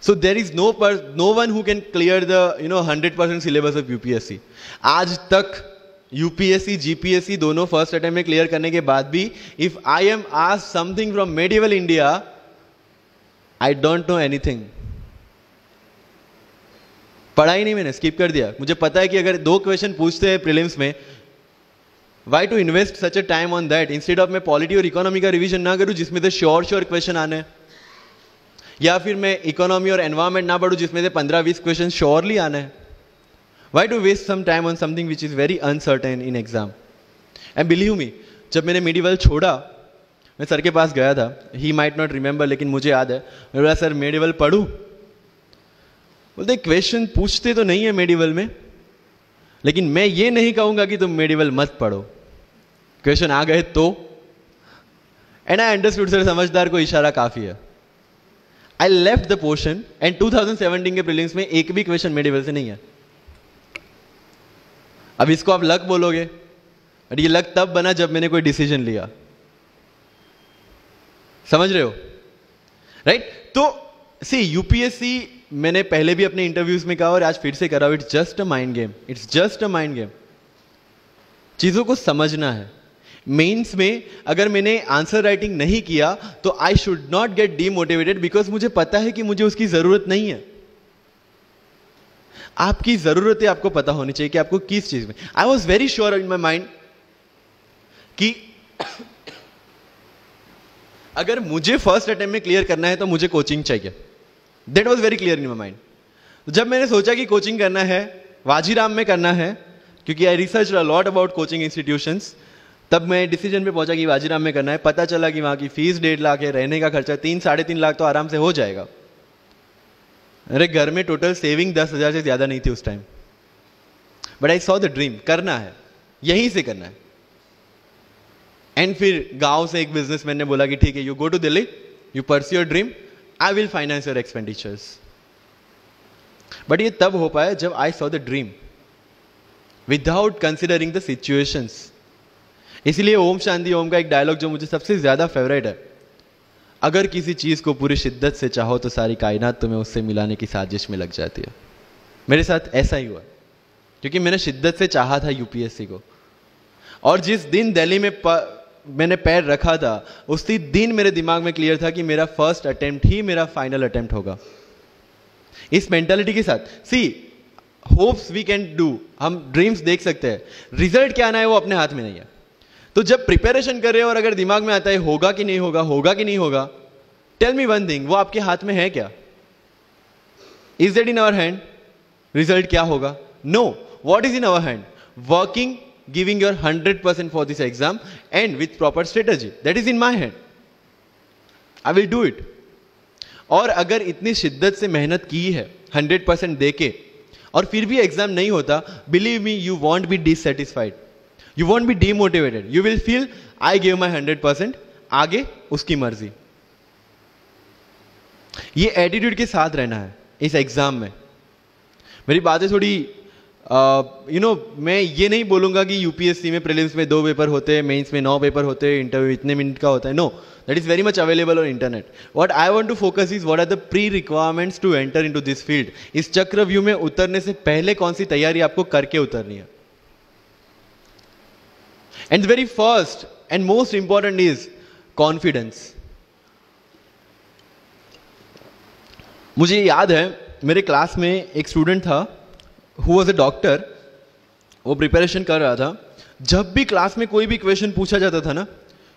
So there is no one who can clear the 100% syllabus of UPSC. आज तक UPSC, GPSC दोनों first attempt में clear करने के बाद भी, if I am asked something from medieval India, I don't know anything, पढ़ा ही नहीं, मैंने स्किप कर दिया। मुझे पता है कि अगर 2 क्वेश्चन पूछते हैं प्रीलिम्स में, why to invest such a time on that, instead of मैं पॉलिटी और इकोनॉमी का रिवीजन ना करूं जिसमें से श्योर क्वेश्चन आने हैं, या फिर मैं इकोनॉमी और एनवायरमेंट ना पढ़ूं जिसमें से 15-20 क्वेश्चन श्योरली आने हैं। Why to waste some time on something which is very uncertain in exam. And believe me, जब मैंने मेडिवल छोड़ा, मैं सर के पास गया था, ही माइट नॉट रिमेंबर, लेकिन मुझे याद है, मैं बोला सर मेडिवल पढ़ूं? बोलते क्वेश्चन पूछते तो नहीं है मेडिवल में, लेकिन मैं ये नहीं कहूंगा कि तुम मेडिवल मत पढ़ो, क्वेश्चन आ गए तो। एंड आई अंडरस्टूड, सर समझदार को इशारा काफी है। I left the portion and 2017 के प्रीलिम्स में एक भी क्वेश्चन मेडिवल से नहीं है। अब इसको आप लक बोलोगे, और ये लक तब बना जब मैंने कोई डिसीजन लिया। समझ रहे हो, राइट? तो सी यूपीएससी, मैंने पहले भी अपने इंटरव्यूज में कहा और आज फिर से कर रहा हूं, it's just a mind game, it's just a mind game. चीजों को समझना है। मेंस में अगर मैंने आंसर राइटिंग नहीं किया तो I should not gate demotivated, because मुझे पता है कि मुझे उसकी जरूरत नहीं है। आपकी जरूरतें आपको पता होनी चाहिए कि आपको किस चीज में। आई was very sure in my mind कि अगर मुझे फर्स्ट अटेम्प्ट में क्लियर करना है तो मुझे कोचिंग चाहिए। That was very clear in my mind. जब मैंने सोचा कि कोचिंग करना है, वाजीराम में करना है, क्योंकि I research a lot about coaching institutions, तब मैं डिसीजन पे पहुंचा कि वाजीराम में करना है। पता चला कि वहां की फीस 1.5 लाख है, रहने का खर्चा 3-3.5 लाख तो आराम से हो जाएगा। अरे घर में टोटल सेविंग 10,000 से ज्यादा नहीं थी उस time, but I saw the dream, करना है, यहीं से करना है। एंड फिर गांव से एक बिजनेसमैन ने बोला कि ठीक है, you go to Delhi, you pursue your dream, I will finance your expenditures. But ये तब हो पाया जब I saw the dream without considering the situations. इसलिए ओम शांति ओम का एक डायलॉग जो मुझे सबसे ज्यादा फेवरेट है, अगर किसी चीज को पूरी शिद्दत से चाहो तो सारी कायनात तुम्हें उससे मिलाने की साजिश में लग जाती है। मेरे साथ ऐसा ही हुआ, क्योंकि मैंने शिद्दत से चाहा था यूपीएससी को, और जिस दिन दिल्ली में मैंने पैर रखा था उसी दिन मेरे दिमाग में क्लियर था कि मेरा फर्स्ट अटेम्प्ट ही मेरा फाइनल अटेम्प्ट होगा। इस मेंटालिटी के साथ, सी होप्स वी कैन डू, हम ड्रीम्स देख सकते हैं, रिजल्ट क्या आना है वो अपने हाथ में नहीं है। तो जब प्रिपरेशन कर रहे हो और अगर दिमाग में आता है होगा कि नहीं होगा, होगा कि नहीं होगा, टेल मी वन थिंग, वो आपके हाथ में है क्या? Is that in our hand? Result क्या होगा? No. What is in our hand? Working, giving your 100% for this exam and with proper strategy, that is in my hand. I will do it. और अगर इतनी शिद्दत से मेहनत की है 100% देके और फिर भी एग्जाम नहीं होता, believe me, you won't be dissatisfied, you won't be demotivated, you will feel I gave my 100%, आगे उसकी मर्जी। ये एटीट्यूड के साथ रहना है इस एग्जाम में। मेरी बातें थोड़ी मैं ये नहीं बोलूंगा कि यूपीएससी में प्रीलिम्स में 2 पेपर होते हैं, मेंस में 9 पेपर होते हैं, इंटरव्यू इतने मिनट का होता है। No, that is very much available on internet. What I want to focus is what are the pre requirements to enter into this field. इस चक्रव्यूह में उतरने से पहले कौन सी तैयारी आपको करके उतरनी है। And the very first and most important is confidence. मुझे याद है मेरे क्लास में एक स्टूडेंट था who was a doctor, वो प्रिपरेशन कर रहा था। जब भी क्लास में कोई भी क्वेश्चन पूछा जाता था ना,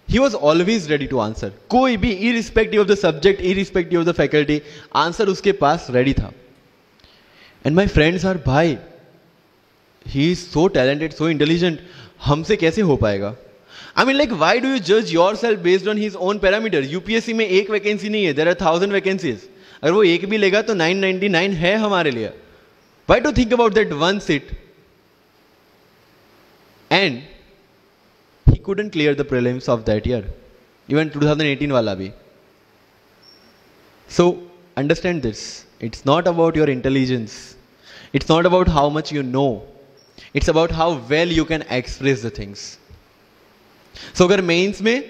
he was always ready to answer। कोई भी, irrespective of the subject, irrespective of the faculty, answer उसके पास रेडी था। and my friends are, भाई he is so talented, so intelligent, हमसे कैसे हो पाएगा? I mean, like, why do you judge yourself based on his own parameter? UPSC में एक vacancy नहीं है, there are 1000 vacancies। अगर वो एक भी लेगा तो 999 है हमारे लिए। Why to think about that one seat? And he couldn't clear the prelims of that year, even 2018 वाला भी। So understand this, it's not about your intelligence, it's not about how much you know, it's about how well you can express the things। So अगर mains में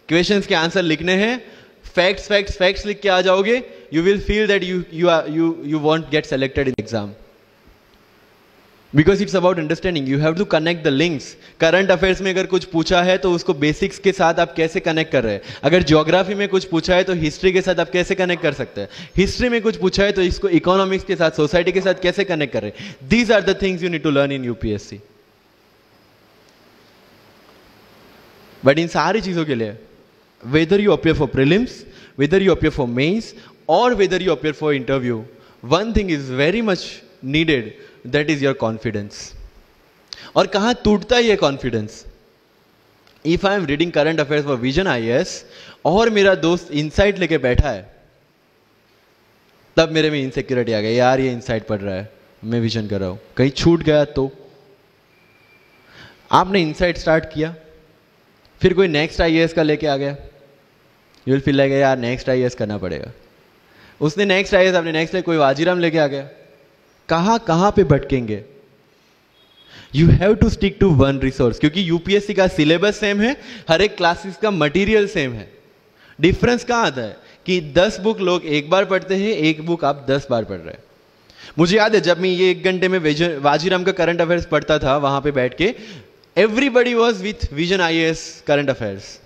questions के answer लिखने हैं, facts लिख के आ जाओगे, you will feel that you won't get selected in exam। Because it's about understanding, you have to connect the links. Current affairs में अगर कुछ पूछा है तो उसको बेसिक्स के साथ आप कैसे कनेक्ट कर रहे हैं, अगर ज्योग्राफी में कुछ पूछा है तो हिस्ट्री के साथ आप कैसे कनेक्ट कर सकते हैं, हिस्ट्री में कुछ पूछा है तो इसको इकोनॉमिक्स के साथ, सोसाइटी के साथ कैसे कनेक्ट कर रहे हैं। These are the things you need to learn in UPSC. But इन सारी चीजों के लिए, whether you appear for prelims, whether you appear for mains, और whether you appear for interview, one thing is very much needed, that is your confidence. और कहां टूटता है ये confidence? If I am reading current affairs for Vision IAS और मेरा दोस्त insight लेके बैठा है, तब मेरे में इनसिक्योरिटी आ गई, यार ये इनसाइट पढ़ रहा है, मैं विजन कर रहा हूं, कहीं छूट गया तो। आपने इनसाइट स्टार्ट किया, फिर कोई नेक्स्ट आईएएस का लेके आ गया, यू विल फील लाइक यार नेक्स्ट आईएएस करना पड़ेगा। उसने नेक्स्ट आईएएस, आपने नेक्स्ट कोई वाजीराम लेके आ गया, कहां पे भटकेंगे? You have to stick to one resource, क्योंकि यूपीएससी का सिलेबस सेम है, हर एक क्लासेस का मटेरियल सेम है। डिफरेंस कहां आता है कि 10 बुक लोग एक बार पढ़ते हैं, एक बुक आप 10 बार पढ़ रहे हैं। मुझे याद है जब मैं ये 1 घंटे में वाजीराम का करंट अफेयर्स पढ़ता था, वहां पे बैठ के everybody was with Vision IAS current affairs,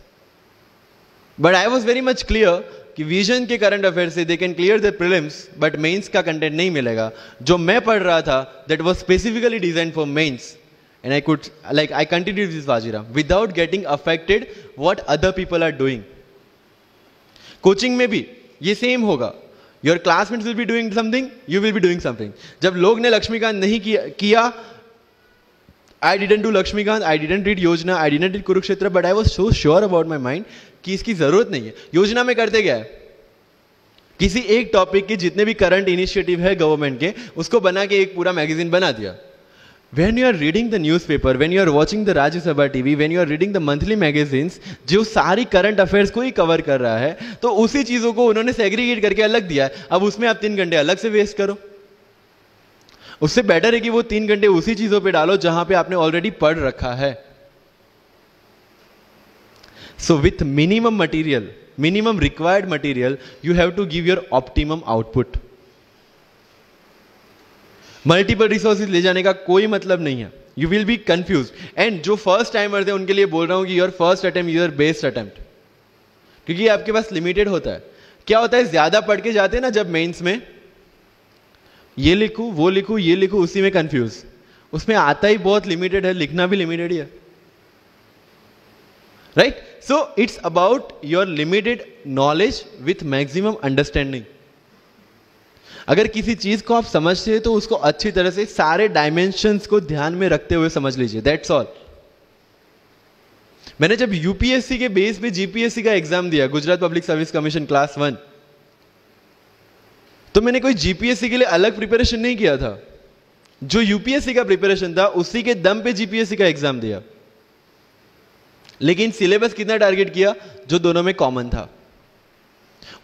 but I was very much clear कि विजन के करंट अफेयर से they can clear the prelims, but mains का कंटेंट नहीं मिलेगा। जो मैं पढ़ रहा था that was specifically design for mains, and I continue this Vajiram without getting affected what other people are doing. Coaching में भी ये सेम होगा, your classmates will be doing something, you will be doing something. जब लोग ने लक्ष्मीकांत नहीं किया, I didn't do Lakshmikant, I didn't read योजना, I didn't read Kurukshetra, but I was so sure about my mind कि इसकी जरूरत नहीं है। योजना में करते क्या है, किसी एक टॉपिक के जितने भी करंट इनिशिएटिव है गवर्नमेंट के, उसको बना के एक पूरा मैगजीन बना दिया। When you are reading the newspaper, when you are watching the Rajya Sabha TV, when you are reading the monthly magazines, जो सारी करंट अफेयर्स को ही कवर कर रहा है, तो उसी चीजों को उन्होंने सेग्रीगेट करके अलग दिया है। अब उसमें आप 3 घंटे अलग से वेस्ट करो, उससे बेटर है कि वो 3 घंटे उसी चीजों पे डालो जहां पे आपने ऑलरेडी पढ़ रखा है। So with minimum material, minimum required material, you have to give your optimum output. Multiple resources ले जाने का कोई मतलब नहीं है, you will be confuse. And जो फर्स्ट टाइमर्स है उनके लिए बोल रहा हूं कि your first attempt your best attempt, क्योंकि आपके पास लिमिटेड होता है। क्या होता है, ज्यादा पढ़ के जाते हैं ना जब मेंस में, ये लिखूं वो लिखूं ये लिखूं, उसी में कंफ्यूज, उसमें आता ही बहुत लिमिटेड है, लिखना भी लिमिटेड ही है, right? So it's about your limited knowledge with maximum understanding. अगर किसी चीज को आप समझते हैं तो उसको अच्छी तरह से सारे डायमेंशंस को ध्यान में रखते हुए समझ लीजिए, दैट्स ऑल। मैंने जब यूपीएससी के बेस पे जीपीएससी का एग्जाम दिया, Gujarat public service commission class 1, तो मैंने कोई जीपीएससी के लिए अलग प्रिपरेशन नहीं किया था। जो यूपीएससी का प्रिपरेशन था उसी के दम पे जीपीएससी का एग्जाम दिया, लेकिन सिलेबस कितना टारगेट किया, जो दोनों में कॉमन था।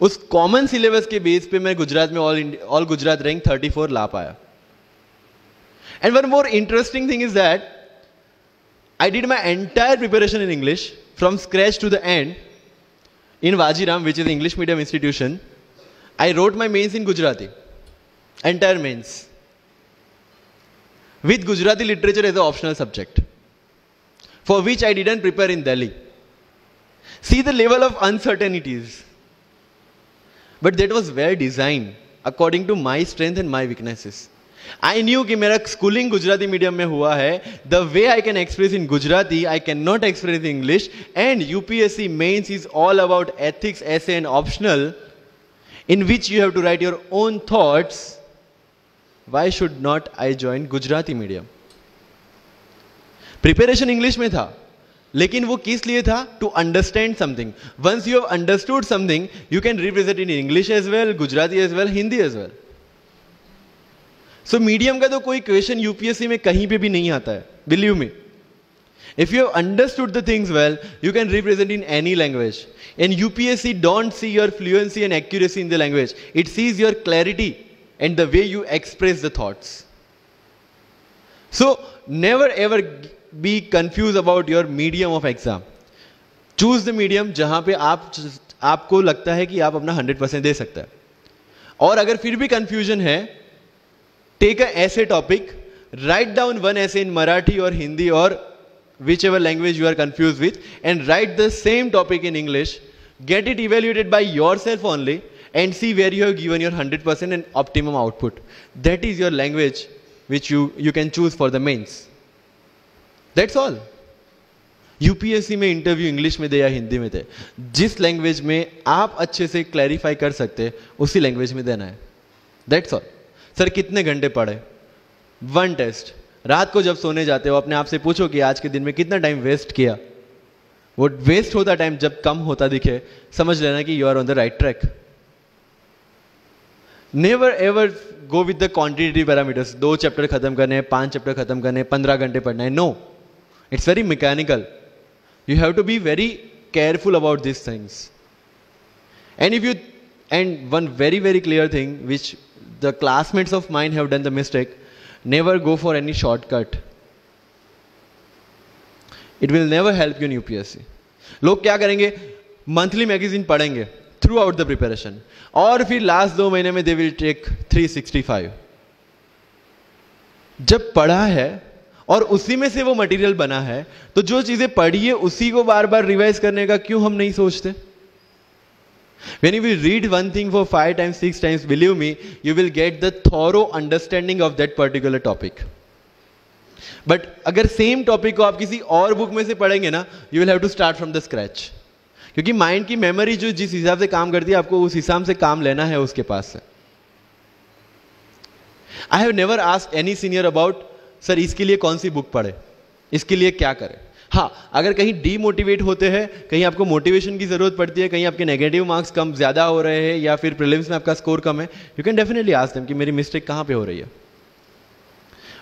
उस कॉमन सिलेबस के बेस पे मैं गुजरात में ऑल गुजरात रैंक 34 ला पाया। And one more interesting thing is that I did my entire preparation in English from scratch to the end in Vajiram, which is English medium institution. I wrote my mains in Gujarati, entire mains, with Gujarati literature as an optional subject, for which I didn't prepare in Delhi. See the level of uncertainties. But that was well designed according to my strength and my weaknesses. I knew कि मेरा schooling Gujarati medium में हुआ है, the way I can express in Gujarati, I cannot express in English, and UPSC mains is all about ethics, essay and optional, in which you have to write your own thoughts. Why should not I join Gujarati medium? Preparation English में था, लेकिन वो किस लिए था? To understand something. Once you have understood something, you can represent in English as well, Gujarati as well, Hindi as well. So medium का तो कोई क्वेश्चन यूपीएससी में कहीं पे भी नहीं आता है, believe me. If you have understood the things well, you can represent in any language. And UPSC don't see your fluency and accuracy in the language. It sees your clarity and the way you express the thoughts. So never ever be confused about your medium of exam. Choose the medium जहां पे आपको लगता है कि आप अपना 100% दे सकता है। और अगर फिर भी confusion है, take a essay topic write down one essay in Marathi or Hindi or whichever language you are confused with, and write the same topic in English. Get it evaluated by yourself only and see where you have given your 100% and optimum output. That is your language which you can choose for the mains. That's all. UPSC में interview English में दे या हिंदी में दे, जिस language में आप अच्छे से clarify कर सकते उसी लैंग्वेज में देना है. That's all. सर कितने घंटे पढ़े? One test. रात को जब सोने जाते हो अपने आप से पूछो कि आज के दिन में कितना टाइम वेस्ट किया. वो वेस्ट होता टाइम जब कम होता दिखे, समझ लेना कि you are on the right track. Never ever go with the quantitative parameters. 2 chapter खत्म करने हैं, 5 चैप्टर खत्म करने हैं, 15 घंटे पढ़ना है. No, it's very mechanical. You have to be very careful about these things. And one very, very clear thing which the classmates of mine have done the mistake, never go for any shortcut. It will never help you in UPSC. लोग क्या करेंगे? Monthly magazine पढ़ेंगे through out the preparation, और फिर last 2 महीने में they will take 365. जब पढ़ा है और उसी में से वो मटेरियल बना है, तो जो चीजें पढ़ी है उसी को बार बार रिवाइज करने का क्यों हम नहीं सोचते? When you will read one thing for 5 times, 6 times, believe me, you will get the thorough understanding of that particular topic. But अगर सेम टॉपिक को आप किसी और बुक में से पढ़ेंगे ना, you will have to start from the scratch. क्योंकि माइंड की मेमोरी जो जिस हिसाब से काम करती है, आपको उस हिसाब से काम लेना है उसके पास से. I have never asked any senior about sir इसके लिए कौन सी बुक पढ़े, इसके लिए क्या करें. हाँ, अगर कहीं डीमोटिवेट होते हैं, कहीं आपको मोटिवेशन की जरूरत पड़ती है, कहीं आपके नेगेटिव मार्क्स कम ज्यादा हो रहे हैं या फिर प्रीलिम्स में आपका स्कोर कम है, you can definitely ask them कि मेरी मिस्टेक कहाँ पे हो रही है.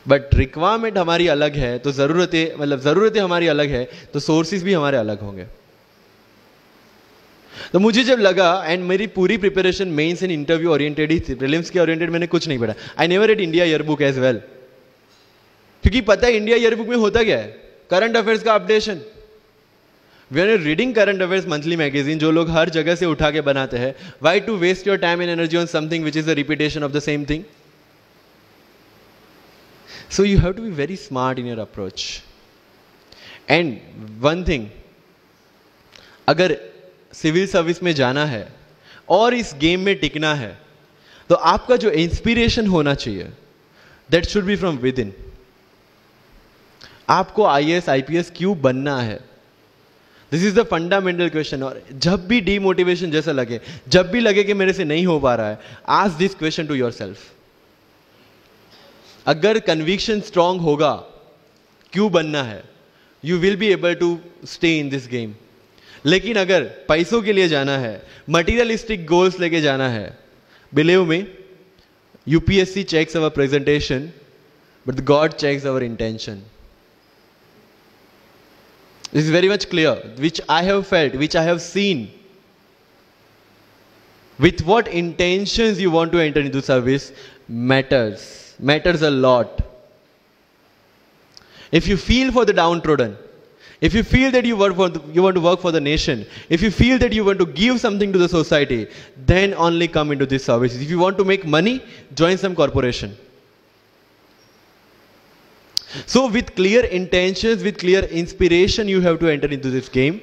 बट रिक्वायरमेंट हमारी अलग है, तो ज़रूरतें हमारी अलग है, तो सोर्सेज भी हमारे अलग होंगे. तो मुझे जब लगा, एंड मेरी पूरी preparation mains and interview oriented ही थी, प्रीलिम्स के ओरिएंटेड मैंने कुछ नहीं पढ़ा. I never read India year book as well, क्योंकि पता है इंडिया ईयर बुक में होता क्या है? करंट अफेयर्स का updation. We are reading current affairs monthly magazine, जो लोग हर जगह से उठा के बनाते हैं. Why to waste your time and energy on something which is a repetition of the same thing? So you have to be very smart in your approach. And one thing, अगर सिविल सर्विस में जाना है और इस game में टिकना है, तो आपका जो इंस्पिरेशन होना चाहिए, that should be from with in. आपको आईएएस आईपीएस क्यों बनना है? This is the fundamental question. और जब भी डीमोटिवेशन जैसा लगे, जब भी लगे कि मेरे से नहीं हो पा रहा है, ask this question to yourself. अगर कन्विक्शन स्ट्रांग होगा क्यों बनना है, you will be able to stay in this game. लेकिन अगर पैसों के लिए जाना है, मटीरियलिस्टिक गोल्स लेके जाना है, believe me, UPSC checks our presentation, but God checks our intention. This is very much clear, which I have felt, which I have seen. With what intentions you want to enter into service matters a lot. If you feel for the downtrodden, if you feel that you want to work for the nation, if you feel that you want to give something to the society, then only come into this service. If you want to make money, join some corporation. So with clear intentions, with clear inspiration, you have to enter into this game,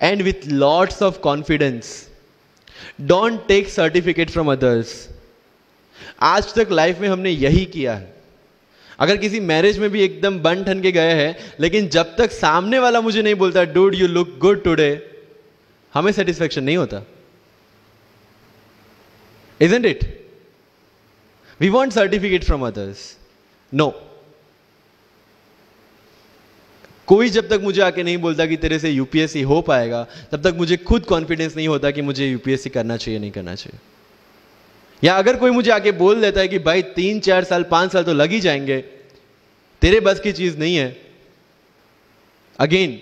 and with lots of confidence. Don't take certificate from others. आज तक life में हमने यही किया है. अगर किसी marriage में भी एकदम बन ठन के गए हैं, लेकिन जब तक सामने वाला मुझे नहीं बोलता dude you look good today, हमें सेटिस्फेक्शन नहीं होता. Isn't it? We want certificate from others. No. कोई जब तक मुझे आके नहीं बोलता कि तेरे से यूपीएससी हो पाएगा, तब तक मुझे खुद कॉन्फिडेंस नहीं होता कि मुझे यूपीएससी करना चाहिए नहीं करना चाहिए. या अगर कोई मुझे आके बोल देता है कि भाई 3, 4 साल 5 साल तो लग ही जाएंगे, तेरे बस की चीज नहीं है, अगेन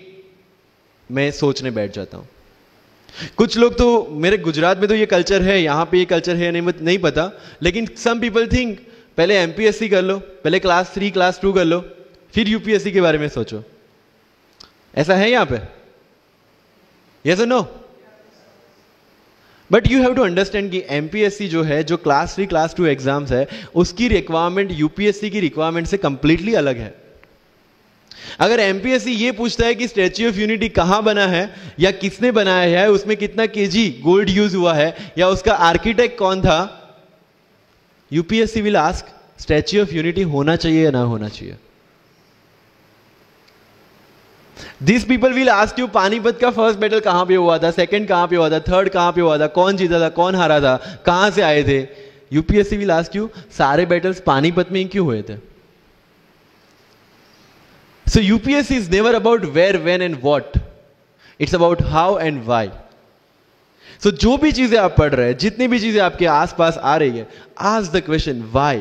मैं सोचने बैठ जाता हूं. कुछ लोग तो, मेरे गुजरात में तो ये कल्चर है, यहां पे ये कल्चर है नहीं पता, लेकिन सम पीपल थिंक पहले एमपीएससी कर लो, पहले क्लास 3 क्लास 2 कर लो, फिर यूपीएससी के बारे में सोचो. ऐसा है यहां पे? यस और no? But you have to understand कि एमपीएससी जो है, जो क्लास 3 क्लास 2 एग्जाम्स है, उसकी रिक्वायरमेंट यूपीएससी की रिक्वायरमेंट से कंप्लीटली अलग है। अगर एमपीएससी ये पूछता है कि स्टैच्यू ऑफ यूनिटी कहां बना है या किसने बनाया है, उसमें कितना केजी गोल्ड यूज हुआ है या उसका आर्किटेक्ट कौन था, UPSC will ask statue of unity होना चाहिए या ना होना चाहिए। This people will ask you Panipat का फर्स्ट बैटल कहां पे हुआ था, सेकंड कहां पे हुआ था, थर्ड कहां पे हुआ था, कौन जीता था, कौन हारा था, कहां से आए थे। यूपीएससी विल आस्क यू सारे बैटल्स पानीपत में ही क्यों हुए थे। So UPSC is never about where, when and what. It's about how and why. So जो भी चीजें आप पढ़ रहे हैं, जितनी भी चीजें आपके आसपास आ रही है, ask the question why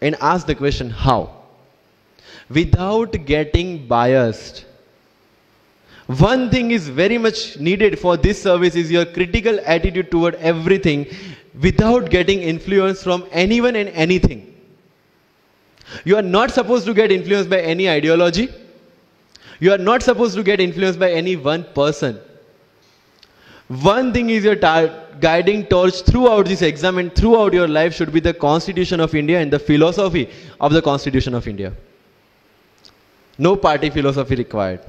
and ask the question how. Without getting biased. One thing is very much needed for this service is your critical attitude toward everything without getting influence from anyone and anything. You are not supposed to get influenced by any ideology. You are not supposed to get influenced by any one person. One thing is your guiding torch throughout this exam and throughout your life should be the Constitution of India and the philosophy of the Constitution of India. No party philosophy required.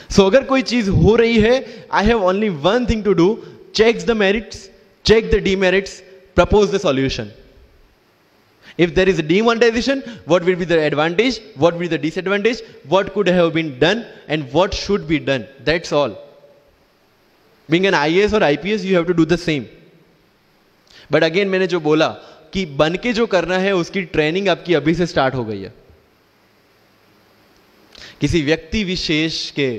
So अगर कोई चीज हो रही है, I have only one thing to do: check the merits, check the demerits, propose the solution. If there is a demonetization, what will be the advantage, what will be the disadvantage, what could have been done and what should be done. That's all. Being an IAS or IPS, you have to do the same. But again मैंने जो बोला कि बन के जो करना है उसकी ट्रेनिंग आपकी अभी से स्टार्ट हो गई है। किसी व्यक्ति विशेष के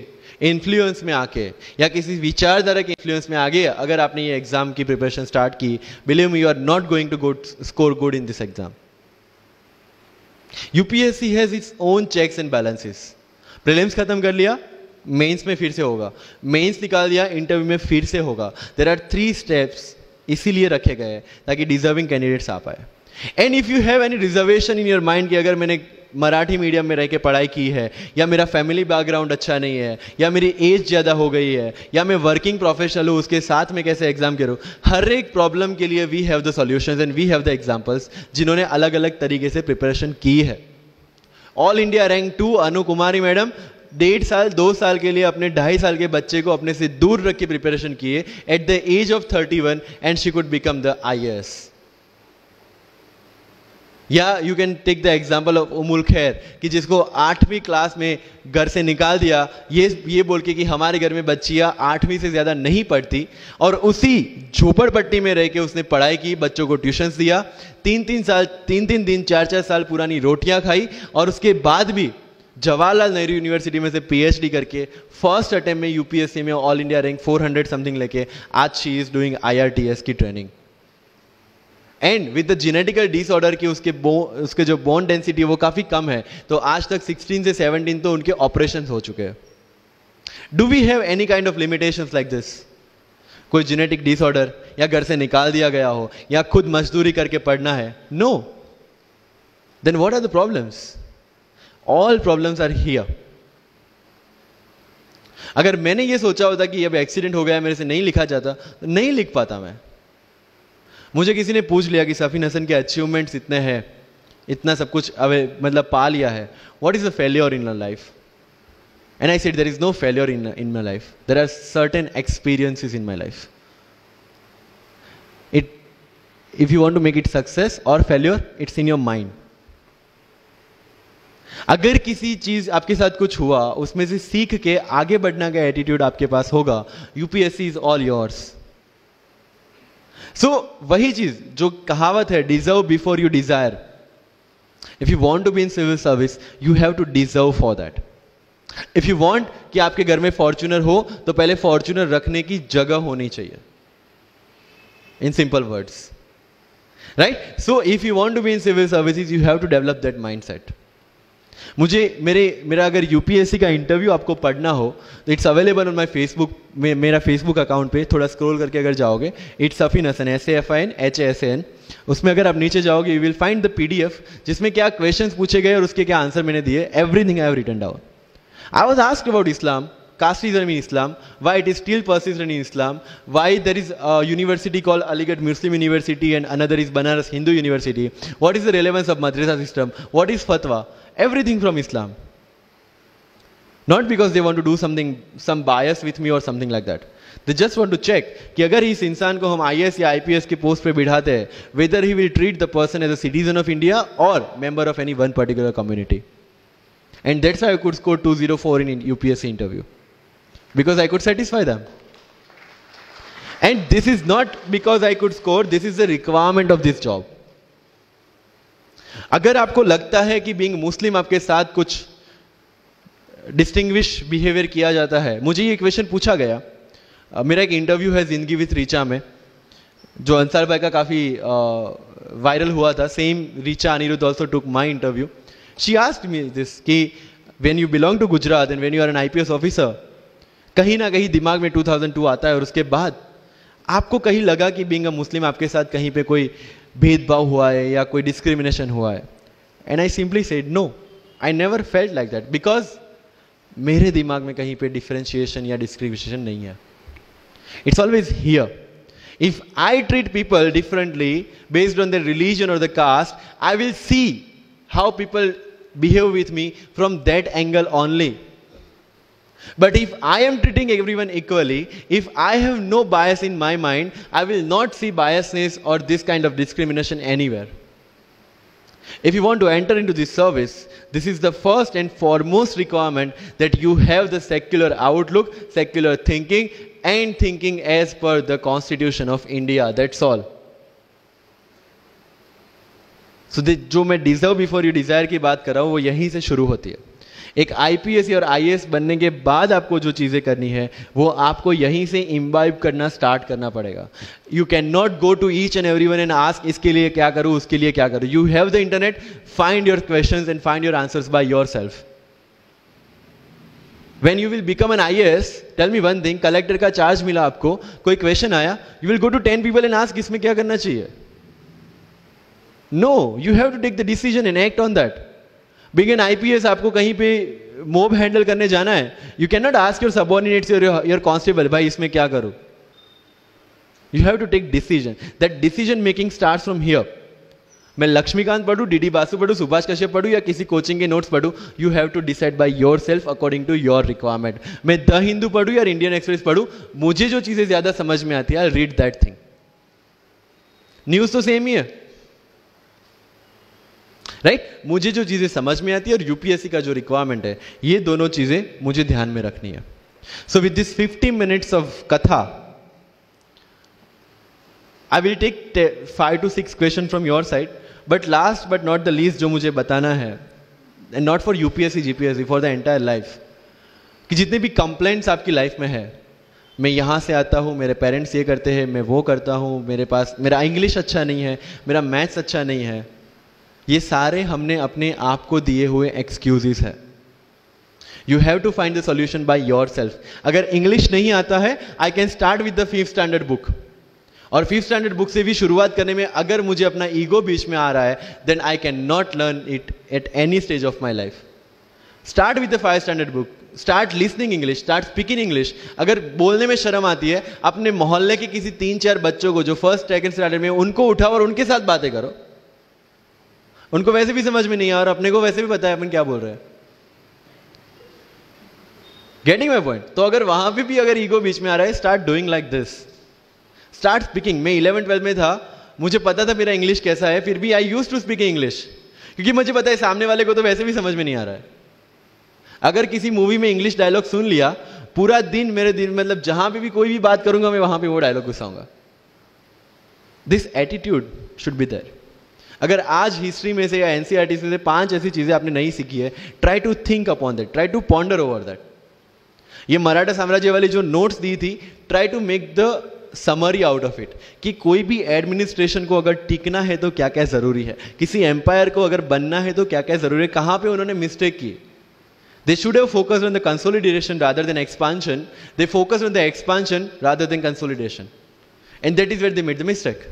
इन्फ्लुएंस में आके या किसी विचारधारा के इन्फ्लुएंस में आगे अगर आपने ये एग्जाम की प्रिपरेशन स्टार्ट की, believe me, you are not going to score good in this exam. UPSC has its own checks and balances. Prelims खत्म कर लिया, मेंस में फिर से होगा, मेंस निकाल दिया, इंटरव्यू में फिर से होगा। देयर आर 3 स्टेप्स इसीलिए रखे गए हैं ताकि डिजर्विंग कैंडिडेट्स आ पाए। And if you have any reservation in your mind कि अगर मैंने मराठी मीडियम में रह के पढ़ाई की है या मेरा फैमिली बैकग्राउंड अच्छा नहीं है या मेरी एज ज़्यादा हो गई है या मैं वर्किंग प्रोफेशनल हूँ, उसके साथ में कैसे एग्जाम करूँ, हर एक प्रॉब्लम के लिए we have the solutions and we have the examples जिन्होंने अलग अलग तरीके से प्रिपरेशन की है। All India rank 2 Anu Kumari madam 1.5 साल 2 साल के लिए अपने 2.5 साल के बच्चे को अपने से दूर रख के प्रिपरेशन किए at the age of 31 and she could become the IAS। या you can take the example of Ummul Kher कि जिसको 8वीं क्लास में घर से निकाल दिया ये बोल के कि हमारे घर में बच्चियां 8वीं से ज़्यादा नहीं पढ़ती, और उसी झोपड़पट्टी में रह के उसने पढ़ाई की, बच्चों को ट्यूशन्स दिया, 3 दिन 4 साल पुरानी रोटियां खाई, और उसके बाद भी जवाहरलाल नेहरू यूनिवर्सिटी में से PhD करके फर्स्ट अटेम्प्ट में यूपीएससी में ऑल इंडिया रैंक 400 समथिंग लेके आज शी इज डूइंग IRTS की training. And with the genetical disorder की उसके जो बोन डेंसिटी है वो काफी कम है, तो आज तक 16 से 17 तो उनके ऑपरेशन हो चुके हैं। Do we have any kind of limitations like this? कोई जेनेटिक डिसऑर्डर या घर से निकाल दिया गया हो या खुद मजदूरी करके पढ़ना है? No. Then what are the problems? All problems are here. अगर मैंने ये सोचा होता कि अब एक्सीडेंट हो गया, मेरे से नहीं लिखा जाता, नहीं लिख पाता मैं। मुझे किसी ने पूछ लिया कि सफीन हसन के अचीवमेंट्स इतने हैं, इतना सब कुछ मतलब पा लिया है, what is the failure in your life? And I said there is no failure in my life, there are certain experiences in my life. If you want to make it success और failure, it's in your mind. अगर किसी चीज आपके साथ कुछ हुआ, उसमें से सीख के आगे बढ़ने का एटीट्यूड आपके पास होगा, UPSC is all yours. So वही चीज जो कहावत है, deserve before you desire. If you want to be in civil service, you have to deserve for that. If you want कि आपके घर में फॉर्च्यूनर हो, तो पहले फॉर्च्यूनर रखने की जगह होनी चाहिए, in simple words, right? So if you want to be in civil services, you have to develop that mindset. मुझे मेरा अगर यूपीएससी का इंटरव्यू आपको पढ़ना हो तो it's available on my Facebook, मेरा फेसबुक अकाउंट पे थोड़ा स्क्रॉल करके अगर जाओगे, इट्स सफीन हसन, SAFIN उसमें अगर आप नीचे जाओगे, you will find the PDF जिसमें क्या क्वेश्चंस पूछे गए और उसके क्या आंसर मैंने दिए। Everything I have written down. I was asked about Islam, casteism in Islam, why it is still persistent in Islam, why there is a university called Aligarh Muslim University and another is Banaras Hindu University, what is the relevance of madrasa system, what is fatwa, everything from Islam. Not because they want to do something, some bias with me or something like that. They just want to check कि अगर इस इंसान को हम IAS या IPS के post पे बिठाते हैं, whether he will treat the person as a citizen of India or member of any one particular community. And that's how I could score 204 in UPSC interview, because I could satisfy them. And this is not because I could score, this is the requirement of this job. अगर आपको लगता है कि being Muslim आपके साथ कुछ distinguish behaviour किया जाता है, मुझे ये क्वेश्चन पूछा गया. मेरा एक इंटरव्यू है जिंदगी विथ रीचा में, जो अंसार भाई का काफ़ी वायरल हुआ था. Same Richa Anirudh also took my interview. She asked me this कि when you belong to Gujarat and when you are an IPS officer, कहीं ना कहीं दिमाग में 2002 आता है और उसके बाद आपको कहीं लगा कि बीइंग अ मुस्लिम आपके साथ कहीं पे कोई भेदभाव हुआ है या कोई डिस्क्रिमिनेशन हुआ है. And I simply said no, I never felt like that, because मेरे दिमाग में कहीं पे डिफरेंशिएशन या डिस्क्रिमिनेशन नहीं है. It's always here. If I treat people differently based on their religion or the caste, I will see how people behave with me from that angle only. But if I am treating everyone equally, if I have no bias in my mind, I will not see biasness or this kind of discrimination anywhere. If you want to enter into this service, this is the first and foremost requirement, that you have the secular outlook, secular thinking, and thinking as per the Constitution of India. That's all. So जो मैं deserve before you desire की बात कर रहा हूँ, वो यहीं से शुरू होती है. एक IPS और IAS बनने के बाद आपको जो चीज़ें करनी है वो आपको यहीं से इम्बाइब करना स्टार्ट करना पड़ेगा. You can not go to each and everyone and ask इसके लिए क्या करूँ, उसके लिए क्या करूँ. You have the internet, find your questions and find your answers by yourself. When you will become an IAS, tell me one thing, collector का charge मिला आपको, कोई क्वेश्चन आया, you will go to 10 people and ask इसमें क्या करना चाहिए. No, you have to take the decision and act on that. Being an IPS आपको कहीं पे मोब हैंडल करने जाना है, you cannot ask your subordinates or your constable, भाई इसमें क्या करूँ. You have to take decision. That decision making starts from here. मैं लक्ष्मीकांत पढ़ूँ, DD बासु पढ़ूँ, सुभाष कश्यप पढ़ूँ या किसी कोचिंग के नोट्स पढ़ूँ, you have to decide by yourself according to your requirement. मैं द हिंदू पढ़ूँ या इंडियन एक्सप्रेस पढ़ूँ, मुझे जो चीज़ें ज़्यादा समझ में आती है, I read that thing. News तो सेम ही है, राइट. मुझे जो चीज़ें समझ में आती है और UPSC का जो रिक्वायरमेंट है, ये दोनों चीज़ें मुझे ध्यान में रखनी है. So with this 50 minutes of कथा, I will take 5 to 6 question from your side. But last but not the least जो मुझे बताना है, and not for UPSC GPSC, for the entire life, कि जितने भी कंप्लेंट्स आपकी लाइफ में है, मैं यहाँ से आता हूँ, मेरे पेरेंट्स ये करते हैं, मैं वो करता हूँ, मेरा इंग्लिश अच्छा नहीं है, मेरा मैथ्स अच्छा नहीं है, ये सारे हमने अपने आप को दिए हुए एक्सक्यूजेस है. You have to find the solution by yourself. अगर इंग्लिश नहीं आता है, I can start with the 5th standard book, और 5th standard बुक से भी शुरुआत करने में अगर मुझे अपना ईगो बीच में आ रहा है, then I can not learn it at any stage of my life. Start with the 5th standard book, start listening English, start speaking English. अगर बोलने में शर्म आती है, अपने मोहल्ले के किसी 3-4 बच्चों को जो 1st, 2nd standard में, उनको उठाओ और उनके साथ बातें करो. उनको वैसे भी समझ में नहीं आ, और अपने को वैसे भी पता है अपन क्या बोल रहे हैं. Getting my point. तो अगर वहां पे भी अगर ईगो बीच में आ रहा है, start doing like this, start speaking. मैं 11th-12th में था, मुझे पता था मेरा इंग्लिश कैसा है, फिर भी I used to speak English, क्योंकि मुझे पता है सामने वाले को तो वैसे भी समझ में नहीं आ रहा है. अगर किसी मूवी में इंग्लिश डायलॉग सुन लिया, पूरा दिन मेरे दिन, मतलब जहां पे भी कोई भी बात करूंगा, मैं वहां पे वो डायलॉग घुसाऊंगा. This attitude should be there. अगर आज हिस्ट्री में से या NCERT से 5 ऐसी चीजें आपने नहीं सीखी है, try to think upon that, try to ponder over that. ये मराठा साम्राज्य वाली जो नोट्स दी थी, try to make the summary out of it, कि कोई भी एडमिनिस्ट्रेशन को अगर टिकना है तो क्या क्या जरूरी है, किसी एम्पायर को अगर बनना है तो क्या क्या जरूरी है, कहां पे उन्होंने मिस्टेक की. They should have focused on the consolidation rather than expansion. They focused on the expansion rather than consolidation, and that is where they made the mistake.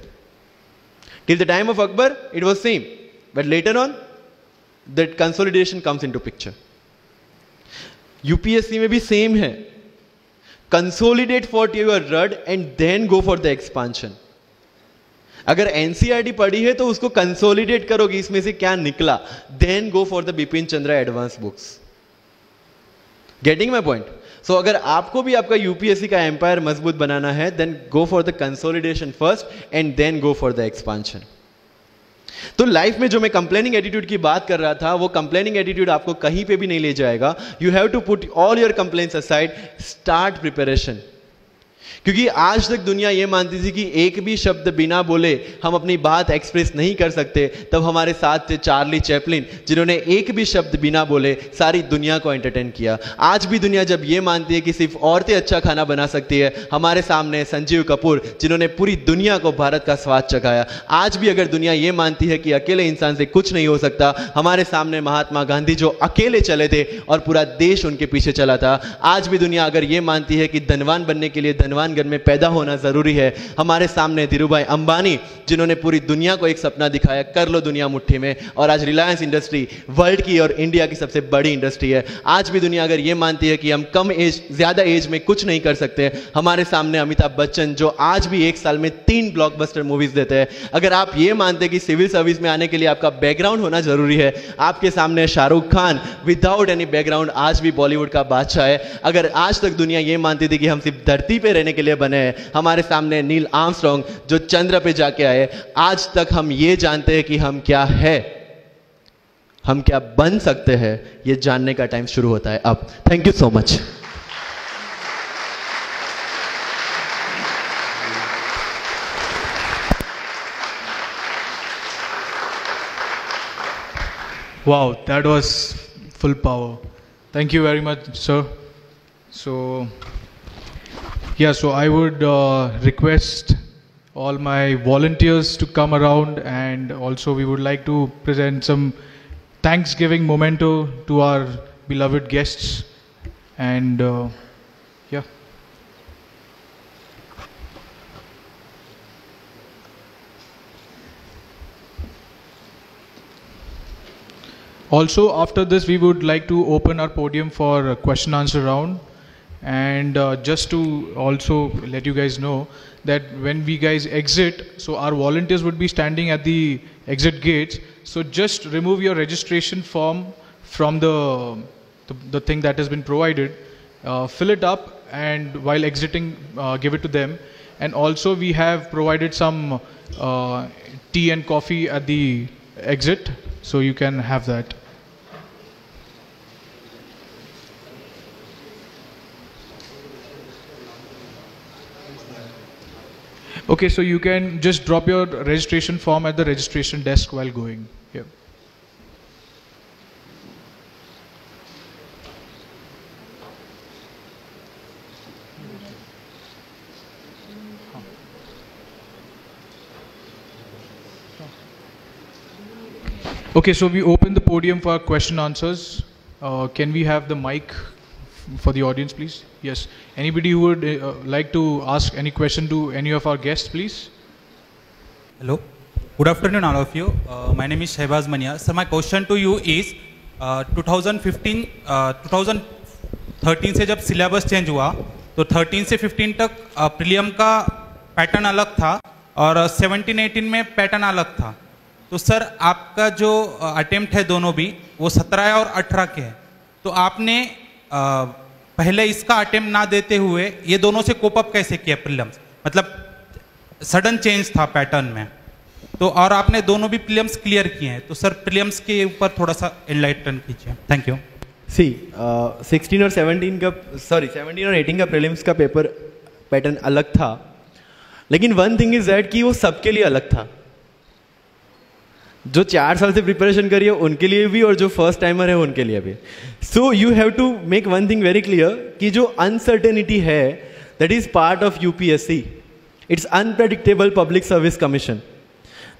Till the time of Akbar, it was same, but later on, that consolidation comes into picture. UPSC में भी same है. Consolidate for your rod and then go for the expansion. अगर NCERT पढ़ी है तो उसको consolidate करो कि इसमें से क्या निकला, then go for the Bipin Chandra advance books. Getting my point? So अगर आपको भी आपका यूपीएससी का एम्पायर मजबूत बनाना है, then go for the consolidation first and then go for the expansion. तो लाइफ में जो मैं कंप्लेनिंग एटीट्यूड की बात कर रहा था, वो कंप्लेनिंग एटीट्यूड आपको कहीं पे भी नहीं ले जाएगा। You have to put all your complaints aside, start preparation. क्योंकि आज तक दुनिया ये मानती थी कि एक भी शब्द बिना बोले हम अपनी बात एक्सप्रेस नहीं कर सकते। तब हमारे साथ थे चार्ली चैपलिन, जिन्होंने एक भी शब्द बिना बोले सारी दुनिया को एंटरटेन किया। आज भी दुनिया जब ये मानती है कि सिर्फ औरतें अच्छा खाना बना सकती है, हमारे सामने संजीव कपूर, जिन्होंने पूरी दुनिया को भारत का स्वाद चखाया। आज भी अगर दुनिया ये मानती है कि अकेले इंसान से कुछ नहीं हो सकता, हमारे सामने महात्मा गांधी, जो अकेले चले थे और पूरा देश उनके पीछे चला था। आज भी दुनिया अगर ये मानती है कि धनवान बनने के लिए धनवान घर में पैदा होना जरूरी है, हमारे सामने धीरूभाई अंबानी, जिन्होंने पूरी दुनिया को एक सपना दिखाया, कर लो दुनिया मुट्ठी में। और आज रिलायंस इंडस्ट्री वर्ल्ड की और इंडिया की सबसे बड़ी इंडस्ट्री है। आज भी दुनिया अगर ये मानती है कि हम कम एज, ज्यादा एज में कुछ नहीं कर सकते, हमारे सामने अमिताभ बच्चन, जो आज भी एक साल में 3 ब्लॉकबस्टर मूवीज देते हैं। अगर आप ये मानते हैं कि सिविल सर्विस में आने के लिए आपका बैकग्राउंड होना जरूरी है, आपके सामने Shahrukh Khan without any background आज भी बॉलीवुड का बादशाह है। अगर आज तक दुनिया ये मानती थी कि हम सिर्फ धरती पे रहने के लिए बने हैं, हमारे सामने नील आर्मस्ट्रांग, जो चंद्र पे जाके आए, आज तक हम ये जानते हैं कि हम क्या है, हम क्या बन सकते हैं, ये जानने का टाइम शुरू होता है अब। Thank you so much. Wow, that was full power. Thank you very much, sir. So, yeah, so I would request all my volunteers to come around, and also we would like to present some Thanksgiving memento to our beloved guests. And yeah. Also, after this, we would like to open our podium for a question answer round. And just to also let you guys know that when we guys exit, so our volunteers would be standing at the exit gates. So just remove your registration form from the thing that has been provided, fill it up, and while exiting, give it to them. And also we have provided some tea and coffee at the exit, so you can have that. Okay, so you can just drop your registration form at the registration desk while going. Yeah. Okay, so we open the podium for question answers. Can we have the mic for the audience, please? Yes. Anybody who would like to ask any question to any of our guests, please? Hello. Good afternoon, all of you. My name is Shehbaz Mania. Sir, my question to you is 2013 से जब syllabus change हुआ तो 13 से 15 तक prelim का pattern अलग था और 17-18 में पैटर्न अलग था। तो सर आपका जो अटेम्प्ट है दोनों भी वो 17 और 18 के हैं। तो आपने पहले इसका अटेम्प्ट ना देते हुए ये दोनों से कोप अप कैसे किया प्रीलिम्स? मतलब सडन चेंज था पैटर्न में, तो और आपने दोनों भी प्रीलिम्स क्लियर किए हैं। तो सर प्रीलिम्स के ऊपर थोड़ा सा एनलाइटन कीजिए। Thank you. 16 और 17 का 17 और 18 का प्रीलिम्स का पेपर पैटर्न अलग था, लेकिन वन थिंग इज दैट कि वो सबके लिए अलग था। जो 4 साल से प्रिपरेशन करी है उनके लिए भी और जो फर्स्ट टाइमर है उनके लिए भी। So you have to make one thing very clear कि जो अनसर्टेनिटी है that is part of UPSC, it's unpredictable public service commission.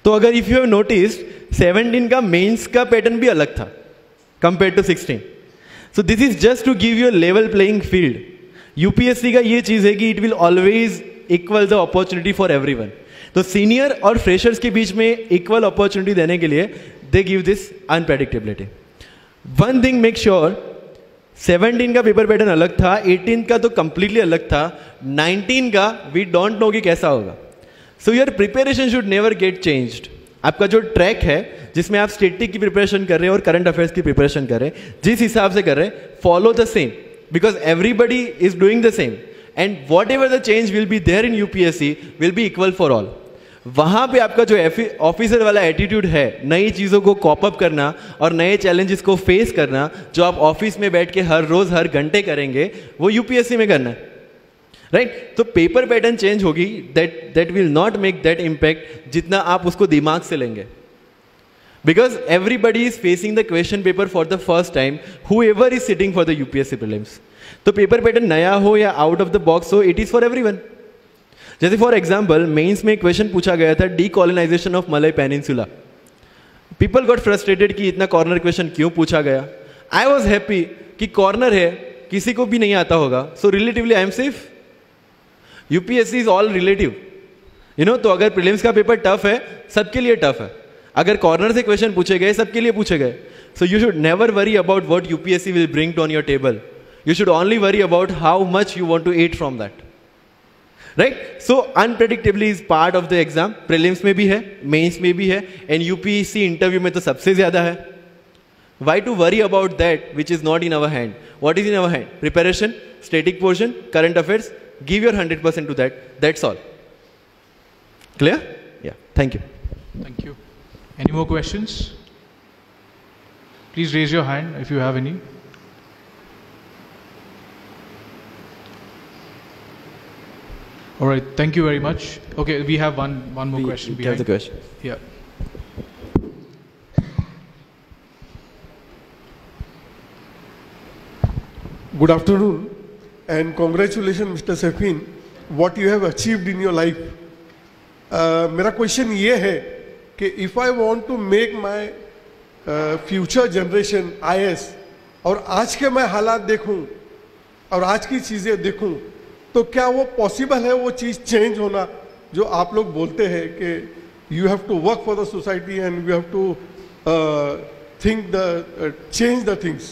तो अगर इफ यू हैव नोटिस्ड 17 का मेंस का पैटर्न भी अलग था compare to 16। So this is just to give you level playing field. UPSC का ये चीज है कि it will always equal the opportunity for everyone. तो सीनियर और फ्रेशर्स के बीच में इक्वल अपॉर्चुनिटी देने के लिए they give this unpredictability. One thing make sure, 17 का पेपर पैटर्न अलग था, 18 का तो कंप्लीटली अलग था, 19 का वी डोंट नो कि कैसा होगा. So your preparation should never get changed. आपका जो ट्रैक है जिसमें आप स्टैटिक की प्रिपरेशन कर रहे हैं और करंट अफेयर्स की प्रिपरेशन कर रहे हैं, जिस हिसाब से कर रहे हैं, follow the same, because everybody is doing the same and whatever the change will be there in UPSC will be equal for all. वहां पे आपका जो ऑफिसर वाला एटीट्यूड है, नई चीज़ों को कॉप अप करना और नए चैलेंजेस को फेस करना, जो आप ऑफिस में बैठ के हर रोज हर घंटे करेंगे, वो यूपीएससी में करना है. राइट? तो पेपर पैटर्न चेंज होगी, that will not make that impact जितना आप उसको दिमाग से लेंगे. Because everybody is facing the question paper for the first time, whoever is sitting for the UPSC prelims. तो पेपर पैटर्न नया हो या आउट ऑफ द बॉक्स हो, इट इज फॉर एवरीवन. जैसे फॉर एग्जाम्पल मेंस में question पूछा गया था, decolonisation of Malay peninsula. People got frustrated कि इतना कॉर्नर क्वेश्चन क्यों पूछा गया. आई वॉज हैप्पी कि कॉर्नर है, किसी को भी नहीं आता होगा, so relatively I am safe. UPSC is all relative, you know. तो अगर प्रीलिम्स का पेपर टफ है, सबके लिए टफ है. अगर कॉर्नर से क्वेश्चन पूछे गए, सबके लिए पूछे गए. So you should never worry about what UPSC will bring to on your table. You should only worry about how much you want to eat from that. Right? So unpredictably is part of the exam. Prelims में भी है, mains में भी है, and UPSC interview में तो सबसे ज्यादा है. Why to worry about that which is not in our hand? What is in our hand? Preparation, static portion, current affairs. Give your 100% to that. That's all. Clear? Yeah. Thank you. Thank you. Any more questions? Please raise your hand if you have any. All right. Thank you very much. Okay, we have one more question. We have the question. Yeah. Good afternoon. And congratulations, Mr. Safin, what you have achieved in your life. मेरा question ये है कि if I want to make my future generation IAS, और आज के मैं हालात देखूं और आज की चीज़ें देखूं, तो क्या वो पॉसिबल है वो चीज़ चेंज होना जो आप लोग बोलते हैं कि you have to work for the society and you have to change the things.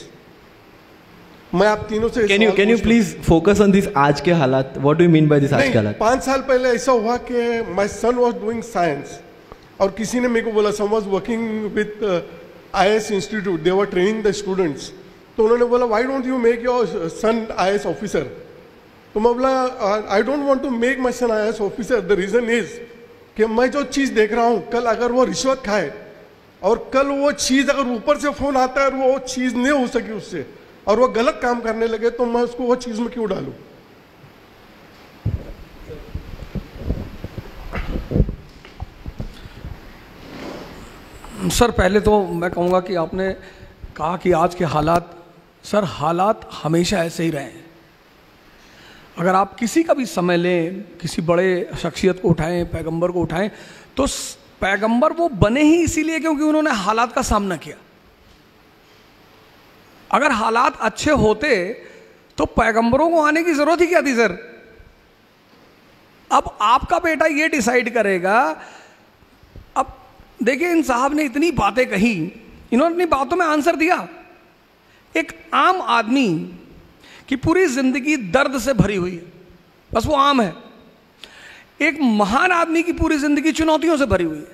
मैं आप तीनों से can you please focus on this आज के हालात? What do you mean by this आज के हालात? 5 साल पहले ऐसा हुआ कि my son was doing science और किसी ने मेरे को बोला, some was working with IAS Institute, they were training the students. तो उन्होंने बोला why don't you make your son IAS officer? तो मैं बोला I don't want to make my son IAS officer. The reason is कि मैं जो चीज़ देख रहा हूँ, कल अगर वो रिश्वत खाए और कल वो चीज़ अगर ऊपर से फोन आता है और वो चीज़ नहीं हो सकी उससे और वो गलत काम करने लगे, तो मैं उसको वो चीज में क्यों डालूं? सर पहले तो मैं कहूँगा कि आपने कहा कि आज के हालात, सर हालात हमेशा ऐसे ही रहे हैं. अगर आप किसी का भी समय लें, किसी बड़े शख्सियत को उठाएं, पैगंबर को उठाएं, तो पैगंबर वो बने ही इसीलिए क्योंकि उन्होंने हालात का सामना किया. अगर हालात अच्छे होते तो पैगंबरों को आने की जरूरत ही क्या थी सर? अब आपका बेटा ये डिसाइड करेगा. अब देखिए, इन साहब ने इतनी बातें कही, इन्होंने अपनी बातों में आंसर दिया. एक आम आदमी की पूरी जिंदगी दर्द से भरी हुई है, बस वो आम है. एक महान आदमी की पूरी जिंदगी चुनौतियों से भरी हुई है.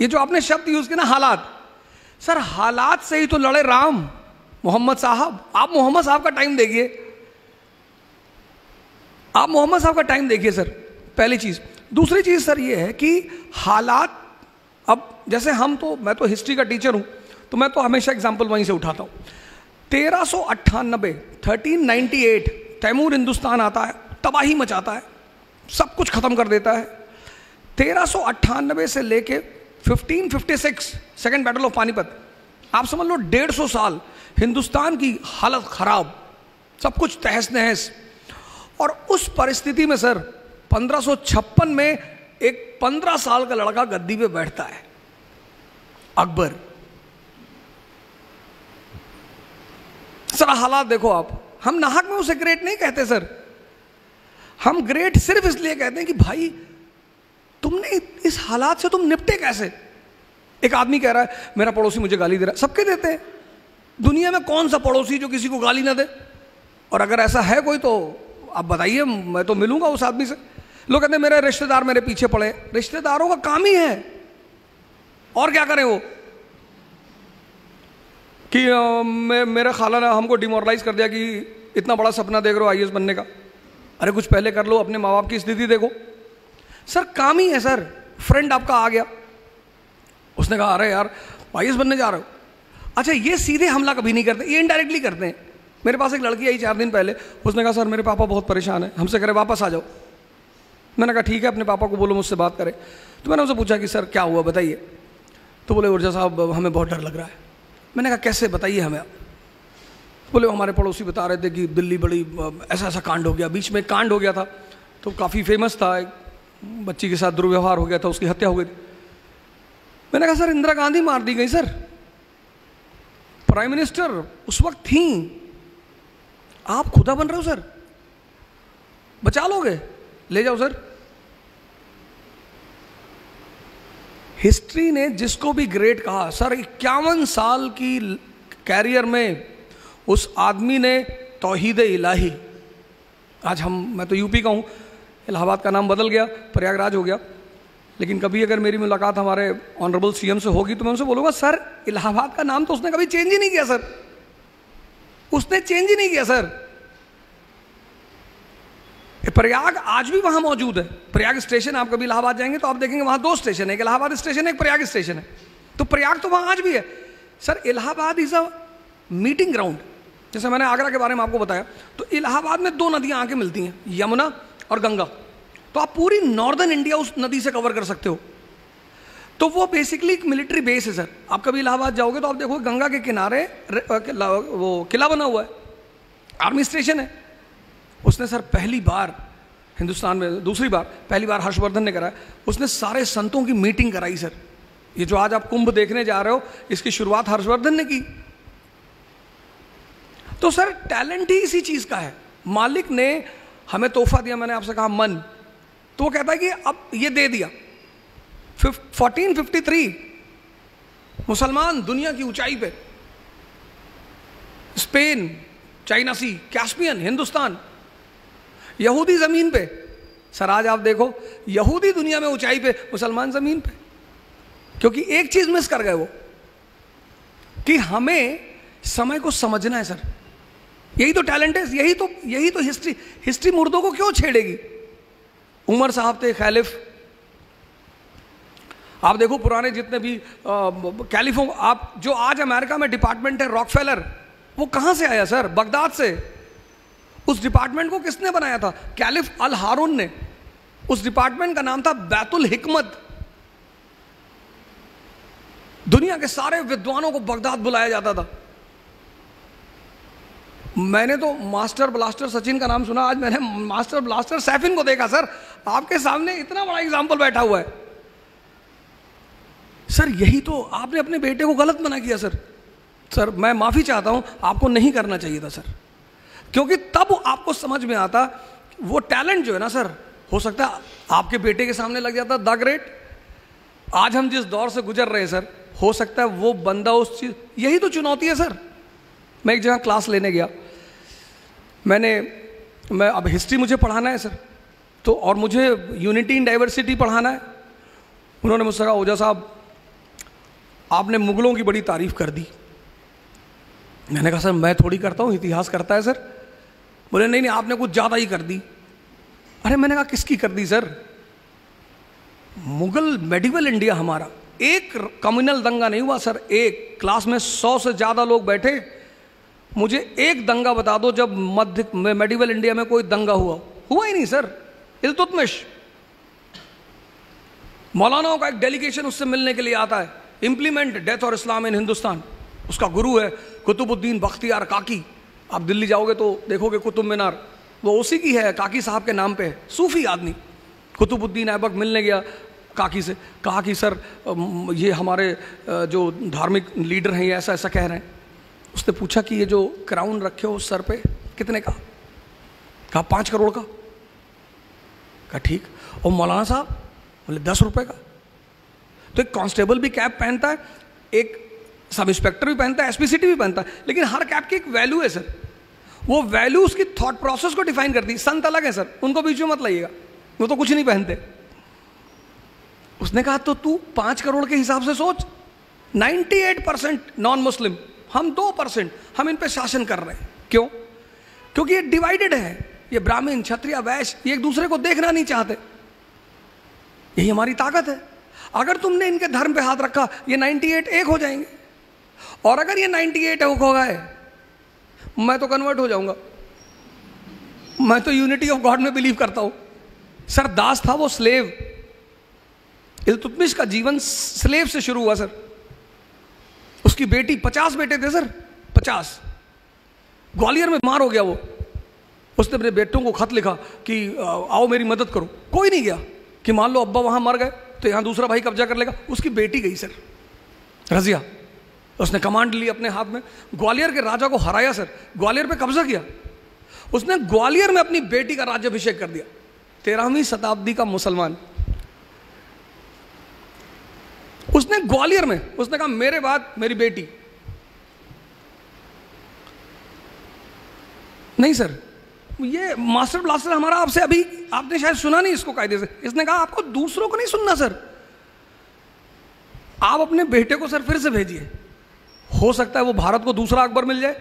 ये जो आपने शब्द यूज किया ना, हालात, सर हालात से ही तो लड़े राम, मोहम्मद साहब. आप मोहम्मद साहब का टाइम देखिए, आप मोहम्मद साहब का टाइम देखिए सर, पहली चीज. दूसरी चीज सर ये है कि हालात, अब जैसे हम तो, मैं तो हिस्ट्री का टीचर हूं, तो मैं तो हमेशा एग्जाम्पल वहीं से उठाता हूं. 1398 तैमूर हिंदुस्तान आता है, तबाही मचाता है, सब कुछ खत्म कर देता है. 1398 से लेके 1556 सेकेंड बैटल ऑफ पानीपत, आप समझ लो 150 साल हिंदुस्तान की हालत खराब, सब कुछ तहस नहस. और उस परिस्थिति में सर 1556 में एक 15 साल का लड़का गद्दी पे बैठता है, अकबर. सर हालात देखो आप, हम नाहक में उसे ग्रेट नहीं कहते सर, हम ग्रेट सिर्फ इसलिए कहते हैं कि भाई तुमने इस हालात से तुम निपटे कैसे. एक आदमी कह रहा है मेरा पड़ोसी मुझे गाली दे रहा है, सबके देते हैं. दुनिया में कौन सा पड़ोसी जो किसी को गाली ना दे? और अगर ऐसा है कोई तो आप बताइए, मैं तो मिलूंगा उस आदमी से। लोग कहते हैं मेरे रिश्तेदार मेरे पीछे पड़े। रिश्तेदारों का काम ही है, और क्या करें वो, कि मेरे खाला ने हमको डिमोरलाइज कर दिया कि इतना बड़ा सपना देख रहे हो आईएएस बनने का। अरे कुछ पहले कर लो, अपने माँ बाप की स्थिति देखो। सर काम ही है सर। फ्रेंड आपका आ गया, उसने कहा अरे यार आईएएस बनने जा रहे हो। अच्छा, ये सीधे हमला कभी नहीं करते, ये इनडायरेक्टली करते हैं। मेरे पास एक लड़की आई 4 दिन पहले, उसने कहा सर मेरे पापा बहुत परेशान है, हमसे करे वापस आ जाओ। मैंने कहा ठीक है, अपने पापा को बोलो मुझसे बात करें। तो मैंने उनसे पूछा कि सर क्या हुआ बताइए। तो बोले ऊर्जा साहब हमें बहुत डर लग रहा है। मैंने कहा कैसे, बताइए हमें। बोले हमारे पड़ोसी बता रहे थे कि दिल्ली बड़ी ऐसा ऐसा कांड हो गया। बीच में कांड हो गया था तो काफ़ी फेमस था, एक बच्ची के साथ दुर्व्यवहार हो गया था, उसकी हत्या हो गई थी। मैंने कहा सर इंदिरा गांधी मार दी गई सर, प्राइम मिनिस्टर उस वक्त थी, आप खुदा बन रहे हो सर, बचा लोगे, ले जाओ सर। हिस्ट्री ने जिसको भी ग्रेट कहा, सर 51 साल की कैरियर में उस आदमी ने तौहीद इलाही, आज मैं तो यूपी का हूँ, इलाहाबाद का नाम बदल गया, प्रयागराज हो गया, लेकिन कभी अगर मेरी मुलाकात हमारे ऑनरेबल सीएम से होगी तो मैं उनसे बोलूँगा सर इलाहाबाद का नाम तो उसने कभी चेंज ही नहीं किया सर, उसने चेंज ही नहीं किया सर। प्रयाग आज भी वहां मौजूद है। प्रयाग स्टेशन, आप कभी इलाहाबाद जाएंगे तो आप देखेंगे वहां 2 स्टेशन है, एक इलाहाबाद स्टेशन है, एक प्रयाग स्टेशन है। तो प्रयाग तो वहां आज भी है sir. Allahabad is a meeting ground. जैसे मैंने आगरा के बारे में आपको बताया, तो इलाहाबाद में 2 नदियां आके मिलती हैं, यमुना और गंगा। तो आप पूरी नॉर्दर्न इंडिया उस नदी से कवर कर सकते हो। तो वो बेसिकली एक मिलिट्री बेस है सर। आप कभी इलाहाबाद जाओगे तो आप देखोगे गंगा के किनारे वो किला बना हुआ है, आर्मी स्टेशन है। उसने सर पहली बार हिंदुस्तान में, दूसरी बार, पहली बार हर्षवर्धन ने कराया, उसने सारे संतों की मीटिंग कराई सर। ये जो आज आप कुंभ देखने जा रहे हो, इसकी शुरुआत हर्षवर्धन ने की। तो सर टैलेंट ही इसी चीज का है। मालिक ने हमें तोहफा दिया, मैंने आपसे कहा मन, तो वो कहता है कि अब ये दे दिया। 1453 मुसलमान दुनिया की ऊंचाई पे, स्पेन, चाइना सी, कैस्पियन, हिंदुस्तान, यहूदी जमीन पे। सर आज आप देखो यहूदी दुनिया में ऊंचाई पे, मुसलमान जमीन पे। क्योंकि एक चीज मिस कर गए वो, कि हमें समय को समझना है सर। यही तो टैलेंट है, यही तो हिस्ट्री मुर्दों को क्यों छेड़ेगी। उमर साहब थे खैलिफ, आप देखो पुराने जितने भी कैलिफों, आप जो आज अमेरिका में डिपार्टमेंट है रॉकफेलर, वो कहां से आया सर? बगदाद से। उस डिपार्टमेंट को किसने बनाया था? कैलिफ अल हारून ने। उस डिपार्टमेंट का नाम था बैतुल हिकमत। दुनिया के सारे विद्वानों को बगदाद बुलाया जाता था। मैंने तो मास्टर ब्लास्टर सचिन का नाम सुना, आज मैंने मास्टर ब्लास्टर सैफिन को देखा सर। आपके सामने इतना बड़ा एग्जाम्पल बैठा हुआ है सर। यही तो आपने अपने बेटे को गलत मना किया सर। सर मैं माफी चाहता हूं, आपको नहीं करना चाहिए था सर, क्योंकि तब आपको समझ में आता वो टैलेंट जो है ना सर, हो सकता है आपके बेटे के सामने लग जाता द ग्रेट। आज हम जिस दौर से गुजर रहे हैं सर, हो सकता है वो बंदा उस चीज, यही तो चुनौती है सर। मैं एक जगह क्लास लेने गया, मैं अब हिस्ट्री मुझे पढ़ाना है सर, तो और मुझे यूनिटी इन डाइवर्सिटी पढ़ाना है। उन्होंने मुझसे कहा ओझा साहब आपने मुगलों की बड़ी तारीफ कर दी। मैंने कहा सर मैं थोड़ी करता हूँ, इतिहास करता है सर। बोले नहीं आपने कुछ ज़्यादा ही कर दी। अरे मैंने कहा किसकी कर दी सर? मुगल मेडिवल इंडिया हमारा, एक कम्युनल दंगा नहीं हुआ सर। एक क्लास में 100 से ज़्यादा लोग बैठे, मुझे एक दंगा बता दो जब मध्य मेडिवल इंडिया में कोई दंगा हुआ ही नहीं सर। इल्तुतमिश, मौलानाओं का एक डेलीगेशन उससे मिलने के लिए आता है। इम्प्लीमेंट डेथ और इस्लाम इन हिंदुस्तान, उसका गुरु है कुतुबुद्दीन बख्तियार काकी। आप दिल्ली जाओगे तो देखोगे कुतुब मीनार, वो उसी की है, काकी साहब के नाम पे है। सूफी आदमी कुतुबुद्दीन ऐबक मिलने गया काकी से, कहा कि सर ये हमारे जो धार्मिक लीडर हैं ये ऐसा ऐसा कह रहे हैं। उसने पूछा कि ये जो क्राउन रखे हो सर पे कितने का? कहा 5 करोड़ का। कहा ठीक। और मौलाना साहब? बोले 10 रुपए का। तो एक कांस्टेबल भी कैप पहनता है, एक सब इंस्पेक्टर भी पहनता है, एसपीसीटी भी पहनता है, लेकिन हर कैप की एक वैल्यू है सर। वो वैल्यू उसकी थॉट प्रोसेस को डिफाइन करती है। संत अलग है सर, उनको बीच में मत लाइएगा, वो तो कुछ नहीं पहनते। उसने कहा तो तू 5 करोड़ के हिसाब से सोच, 98% नॉन मुस्लिम, हम 2%, हम इन पे शासन कर रहे हैं। क्यों? क्योंकि ये डिवाइडेड है, ये ब्राह्मण क्षत्रिय वैश्य, ये एक दूसरे को देखना नहीं चाहते। यही हमारी ताकत है। अगर तुमने इनके धर्म पे हाथ रखा, ये 98 एक हो जाएंगे, और अगर ये 98 एक हो गए, मैं तो कन्वर्ट हो जाऊंगा। मैं तो यूनिटी ऑफ गॉड में बिलीव करता हूं। सर दास था वो स्लेव, इल्तुतमिश का जीवन स्लेव से शुरू हुआ सर। उसकी बेटी, 50 बेटे थे सर, 50। ग्वालियर में बीमार हो गया वो। उसने अपने बेटों को खत लिखा कि आओ मेरी मदद करो। कोई नहीं गया कि मान लो अब्बा वहां मर गए तो यहां दूसरा भाई कब्जा कर लेगा। उसकी बेटी गई सर, रजिया। उसने कमांड ली अपने हाथ में, ग्वालियर के राजा को हराया सर, ग्वालियर पे कब्जा किया। उसने ग्वालियर में अपनी बेटी का राज्याभिषेक कर दिया। 13वीं शताब्दी का मुसलमान। उसने ग्वालियर में, उसने कहा मेरे बाद मेरी बेटी। नहीं सर, ये मास्टर ब्लास्टर हमारा आपसे अभी आपने शायद सुना नहीं इसको कायदे से। इसने कहा आपको दूसरों को नहीं सुनना सर, आप अपने बेटे को सर फिर से भेजिए, हो सकता है वो भारत को दूसरा अकबर मिल जाए।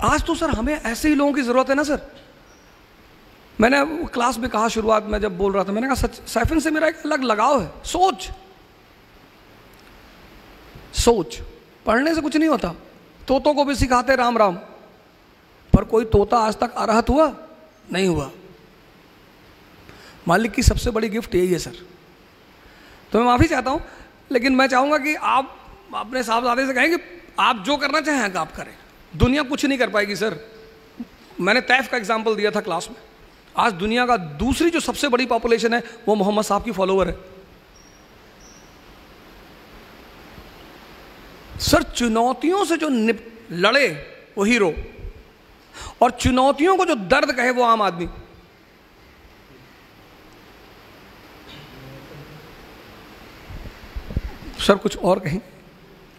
आज तो सर हमें ऐसे ही लोगों की जरूरत है ना सर। मैंने क्लास में कहा, शुरुआत में जब बोल रहा था, मैंने कहा सच सैफिन से मेरा एक अलग लगाव है। सोच पढ़ने से कुछ नहीं होता। तोतों को भी सिखाते राम राम, पर कोई तोता आज तक अरहत हुआ नहीं हुआ। मालिक की सबसे बड़ी गिफ्ट यही है सर। तो मैं माफी चाहता हूं, लेकिन मैं चाहूंगा कि आप अपने साहबजादे से कहें कि आप जो करना चाहें आप करें, दुनिया कुछ नहीं कर पाएगी सर। मैंने तैफ का एग्जाम्पल दिया था क्लास में। आज दुनिया का दूसरी जो सबसे बड़ी पॉपुलेशन है वो मोहम्मद साहब की फॉलोवर है सर। चुनौतियों से जो लड़े वो हीरो, और चुनौतियों को जो दर्द कहे वो आम आदमी। सर कुछ और कहें?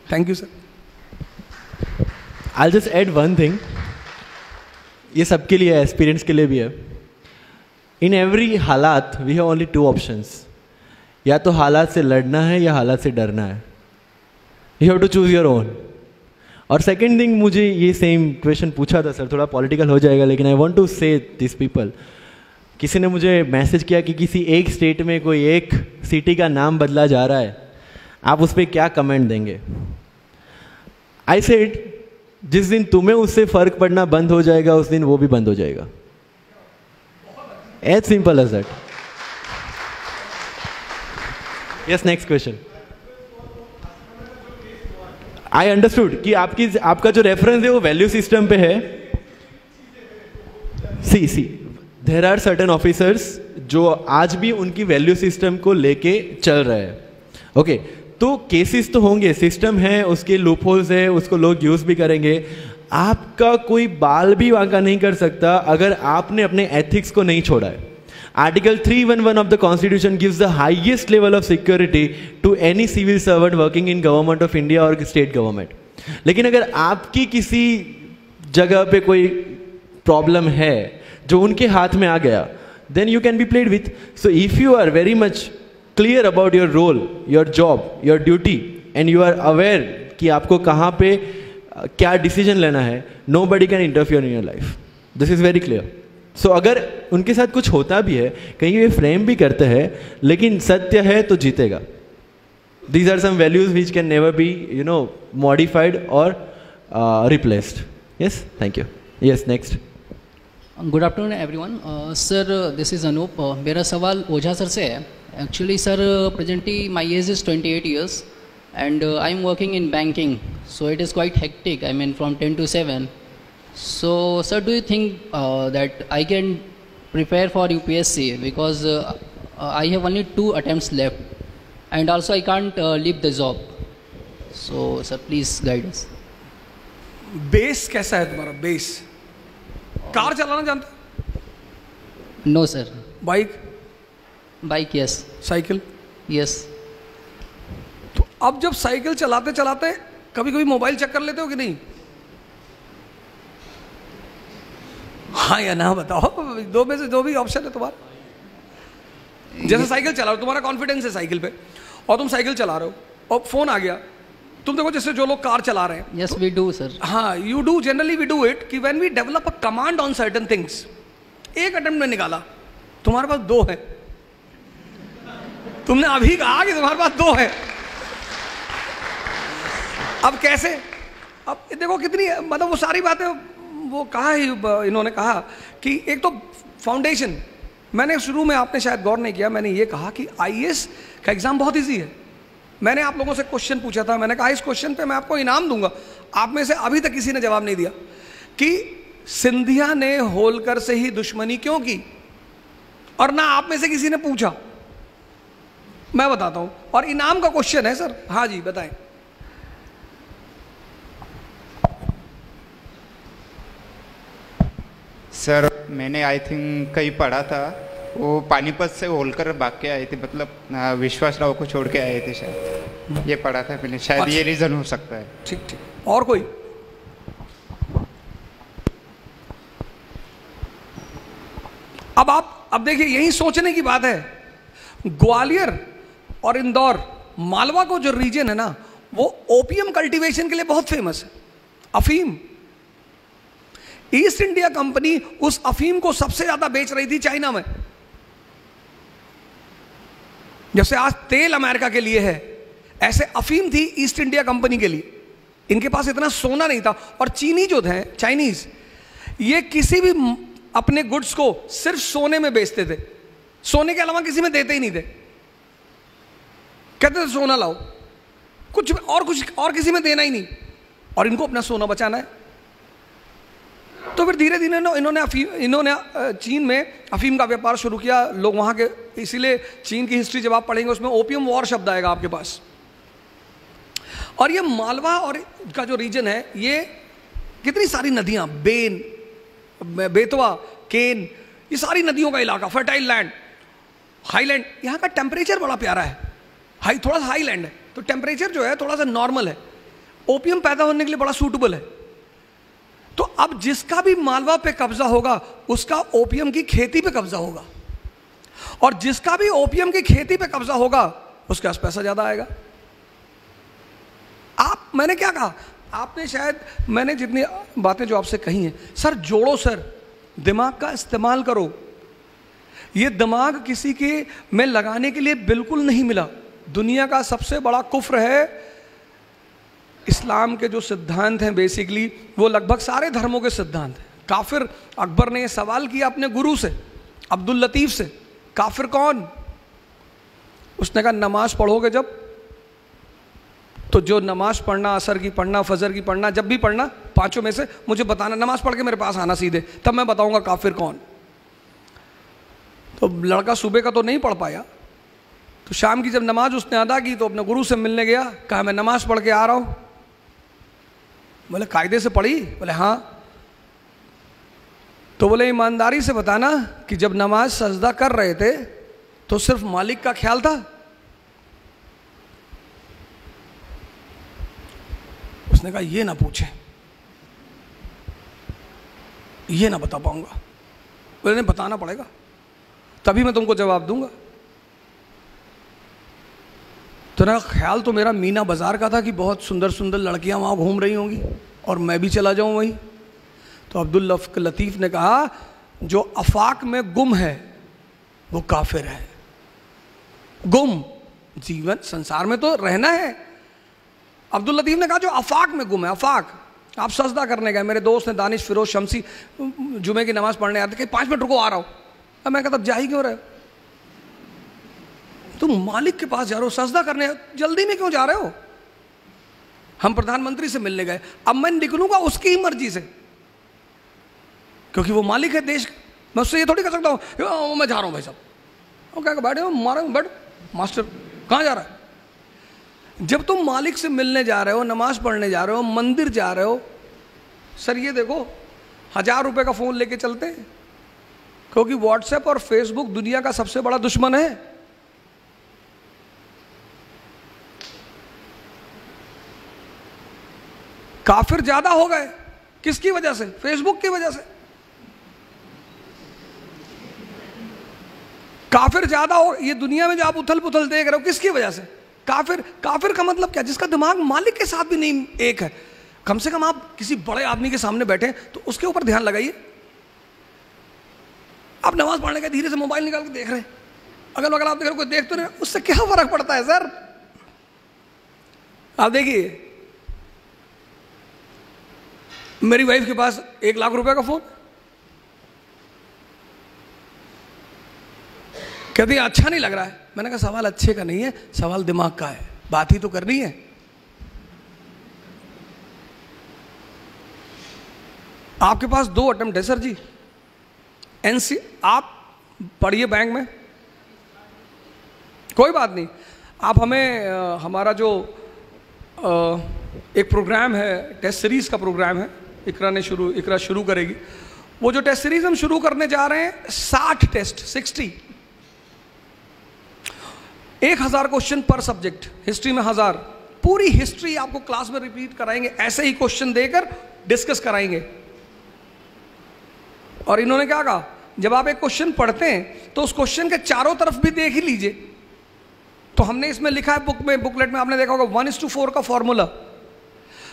Thank you sir. I'll just add one thing. ये सबके लिए है, एक्सपीरियंस के लिए भी है। इन एवरी हालात वी हैव ओनली 2 ऑप्शंस, या तो हालात से लड़ना है या हालात से डरना है। You have to choose your own. और सेकेंड थिंग, मुझे ये सेम क्वेश्चन पूछा था सर, थोड़ा पॉलिटिकल हो जाएगा, लेकिन आई वॉन्ट टू से दिस पीपल। किसी ने मुझे मैसेज किया कि किसी एक स्टेट में कोई एक सिटी का नाम बदला जा रहा है, आप उस पर क्या कमेंट देंगे? आई सेड जिस दिन तुम्हें उससे फर्क पड़ना बंद हो जाएगा, उस दिन वो भी बंद हो जाएगा। As simple as that. Yes, next question. I understood कि आपका जो रेफरेंस है वो वैल्यू सिस्टम पे है। सी देयर आर सर्टेन ऑफिसर्स जो आज भी उनकी वैल्यू सिस्टम को लेके चल रहे हैं। ओके, तो केसेस तो होंगे, सिस्टम है, उसके लूपहोल्स है, उसको लोग यूज भी करेंगे। आपका कोई बाल भी वांका नहीं कर सकता अगर आपने अपने एथिक्स को नहीं छोड़ा है। Article 311 of the constitution gives the highest level of security to any civil servant working in government of India और स्टेट गवर्नमेंट। लेकिन अगर आपकी किसी जगह पे कोई प्रॉब्लम है जो उनके हाथ में आ गया, then you can be played with. So if you are very much clear about your role, your job, your duty, and you are aware कि आपको कहाँ पे क्या डिसीजन लेना है, nobody can interfere in your life. This is very clear. So अगर उनके साथ कुछ होता भी है, कहीं वे फ्रेम भी करते हैं, लेकिन सत्य है तो जीतेगा. These are some values which can never be, modified or replaced. Yes, thank you. Yes, next. Good afternoon everyone. Sir this is Anoop. मेरा सवाल ओझा सर से है. Actually sir presently my age is 28 years and I am working in banking, so it is quite hectic. I mean from 10 to 7. So sir, do you think that I can prepare for UPSC because I have only 2 attempts left and also I can't leave the job. So sir, please guide us. Base कैसा है तुम्हारा? Base car चलाना जानते? No sir. Bike? Bike yes. Cycle? Yes. तो अब जब cycle चलाते चलाते कभी कभी मोबाइल चेक कर लेते हो कि नहीं? हाँ या ना बताओ, दो में से जो भी ऑप्शन है तुम्हारा। जैसे साइकिल चला रहे हो, तुम्हारा कॉन्फिडेंस है साइकिल पे, और तुम साइकिल चला रहे हो और फोन आ गया, तुम देखो जैसे जो लोग कार चला रहे हैं। Yes we do sir. हाँ, you do, generally we do it कि when we develop a command on certain things. एक अटेम्प्ट में निकाला, तुम्हारे पास 2 है, तुमने अभी कहा कि तुम्हारे पास 2 है, अब कैसे? अब देखो कितनी, मतलब वो सारी बातें वो कहा ही, इन्होंने कहा कि एक तो फाउंडेशन, मैंने शुरू में, आपने शायद गौर नहीं किया, मैंने ये कहा कि आईएएस का एग्जाम बहुत इजी है। मैंने आप लोगों से क्वेश्चन पूछा था, मैंने कहा इस क्वेश्चन पे मैं आपको इनाम दूंगा, आप में से अभी तक किसी ने जवाब नहीं दिया कि सिंधिया ने होलकर से ही दुश्मनी क्यों की, और ना आप में से किसी ने पूछा। मैं बताता हूं, और इनाम का क्वेश्चन है सर। हाँ जी बताएं। सर मैंने आई थिंक कहीं पढ़ा था, वो पानीपत से होलकर भाग के आए थे, मतलब विश्वास राव को छोड़ के आए थे शायद, ये पढ़ा था मैंने, शायद ये रीजन हो सकता है। ठीक ठीक। और कोई? अब देखिए, यही सोचने की बात है। ग्वालियर और इंदौर, मालवा को जो रीजन है ना, वो ओपियम कल्टीवेशन के लिए बहुत फेमस है, अफीम। ईस्ट इंडिया कंपनी उस अफीम को सबसे ज्यादा बेच रही थी चाइना में। जैसे आज तेल अमेरिका के लिए है, ऐसे अफीम थी ईस्ट इंडिया कंपनी के लिए। इनके पास इतना सोना नहीं था, और चीनी जो थे, चाइनीज, ये किसी भी अपने गुड्स को सिर्फ सोने में बेचते थे, सोने के अलावा किसी में देते ही नहीं थे। कहते थे सोना लाओ, कुछ और किसी में देना ही नहीं, और इनको अपना सोना बचाना है। तो फिर धीरे धीरे इन्होंने चीन में अफीम का व्यापार शुरू किया। लोग वहाँ के, इसीलिए चीन की हिस्ट्री जब आप पढ़ेंगे उसमें ओपियम वॉर शब्द आएगा आपके पास। और ये मालवा और का जो रीजन है, ये कितनी सारी नदियाँ, बेन, बेतवा, केन, ये सारी नदियों का इलाका, फर्टाइल लैंड, हाईलैंड। यहाँ का टेम्परेचर बड़ा प्यारा है, थोड़ा सा हाईलैंड है, तो टेम्परेचर जो है थोड़ा सा नॉर्मल है, ओपियम पैदा होने के लिए बड़ा सूटेबल है। तो अब जिसका भी मालवा पे कब्जा होगा, उसका ओपियम की खेती पे कब्जा होगा, और जिसका भी ओपियम की खेती पे कब्जा होगा, उसके पास पैसा ज्यादा आएगा। मैंने क्या कहा, आपने शायद, मैंने जितनी बातें जो आपसे कही हैं, सर जोड़ो, सर दिमाग का इस्तेमाल करो। ये दिमाग किसी के में लगाने के लिए बिल्कुल नहीं मिला। दुनिया का सबसे बड़ा कुफ्र है, इस्लाम के जो सिद्धांत हैं बेसिकली, वो लगभग सारे धर्मों के सिद्धांत हैं। काफिर, अकबर ने सवाल किया अपने गुरु से, अब्दुल लतीफ से, काफिर कौन? उसने कहा नमाज पढ़ोगे जब, तो जो नमाज पढ़ना, असर की पढ़ना, फजर की पढ़ना, जब भी पढ़ना, पांचों में से मुझे बताना, नमाज पढ़ के मेरे पास आना सीधे, तब मैं बताऊंगा काफिर कौन। तो लड़का सुबह का तो नहीं पढ़ पाया, तो शाम की जब नमाज उसने अदा की तो अपने गुरु से मिलने गया, कहा मैं नमाज पढ़ के आ रहा हूं। बोले कायदे से पढ़ी? बोले हाँ। तो बोले ईमानदारी से बताना कि जब नमाज सजदा कर रहे थे तो सिर्फ मालिक का ख्याल था? उसने कहा ये ना पूछे, ये ना बता पाऊंगा। बोले नहीं, बताना पड़ेगा, तभी मैं तुमको जवाब दूंगा। तो ना ख्याल तो मेरा मीना बाजार का था कि बहुत सुंदर सुंदर लड़कियां वहां घूम रही होंगी और मैं भी चला जाऊं वहीं। तो अब्दुल लतीफ ने कहा जो अफाक में गुम है वो काफिर है। गुम, जीवन संसार में तो रहना है। अब्दुल लतीफ ने कहा जो अफाक में गुम है, अफाक, आप सजदा करने गए, मेरे दोस्त ने दानिश फिरोज शमसी जुमे की नमाज पढ़ने आते, 5 मिनट रुको आ रहा हूं। अब मैं कहता जा ही क्यों रहे हो, तुम मालिक के पास जा रहे हो, सजदा करने, जल्दी में क्यों जा रहे हो? हम प्रधानमंत्री से मिलने गए, अब मैं निकलूंगा उसकी ही मर्जी से, क्योंकि वो मालिक है देश। मैं उससे ये थोड़ी कर सकता हूँ मैं जा रहा हूँ भाई साहब, वो क्या बैठे हो, मारो बैठ, मास्टर कहाँ जा रहा है? जब तुम मालिक से मिलने जा रहे हो, नमाज पढ़ने जा रहे हो, मंदिर जा रहे हो, सर ये देखो 1000 रुपए का फोन लेके चलते हैं, क्योंकि व्हाट्सएप और फेसबुक दुनिया का सबसे बड़ा दुश्मन है। काफिर ज्यादा हो गए, किसकी वजह से? फेसबुक की वजह से। काफिर ज्यादा हो, ये दुनिया में जो आप उथल पुथल देख रहे हो किसकी वजह से? काफिर। काफिर का मतलब क्या? जिसका दिमाग मालिक के साथ भी नहीं एक है। कम से कम आप किसी बड़े आदमी के सामने बैठे तो उसके ऊपर ध्यान लगाइए। आप नमाज पढ़ने के धीरे से मोबाइल निकाल के देख रहे हैं, अगल बगल आप देख रहे हो, कोई देख तो नहीं, उससे क्या फर्क पड़ता है सर? आप देखिए, मेरी वाइफ के पास 1 लाख रुपए का फोन, कहती है अच्छा नहीं लग रहा है। मैंने कहा सवाल अच्छे का नहीं है, सवाल दिमाग का है, बात ही तो करनी है। आपके पास 2 अटेम्प्ट है सर जी, एनसी आप पढ़िए बैंक में, कोई बात नहीं। आप हमें हमारा जो एक प्रोग्राम है, टेस्ट सीरीज का प्रोग्राम है, इकरा शुरू करेगी। वो जो टेस्ट सीरीज हम शुरू करने जा रहे हैं, 60 टेस्ट, 60, 1000 क्वेश्चन पर सब्जेक्ट। हिस्ट्री में 1000, पूरी हिस्ट्री आपको क्लास में रिपीट कराएंगे, ऐसे ही क्वेश्चन देकर डिस्कस कराएंगे। और इन्होंने क्या कहा, जब आप एक क्वेश्चन पढ़ते हैं तो उस क्वेश्चन के चारों तरफ भी देख ही लीजिए। तो हमने इसमें लिखा है बुक में, बुकलेट में आपने देखा होगा 1:4 का फॉर्मूला।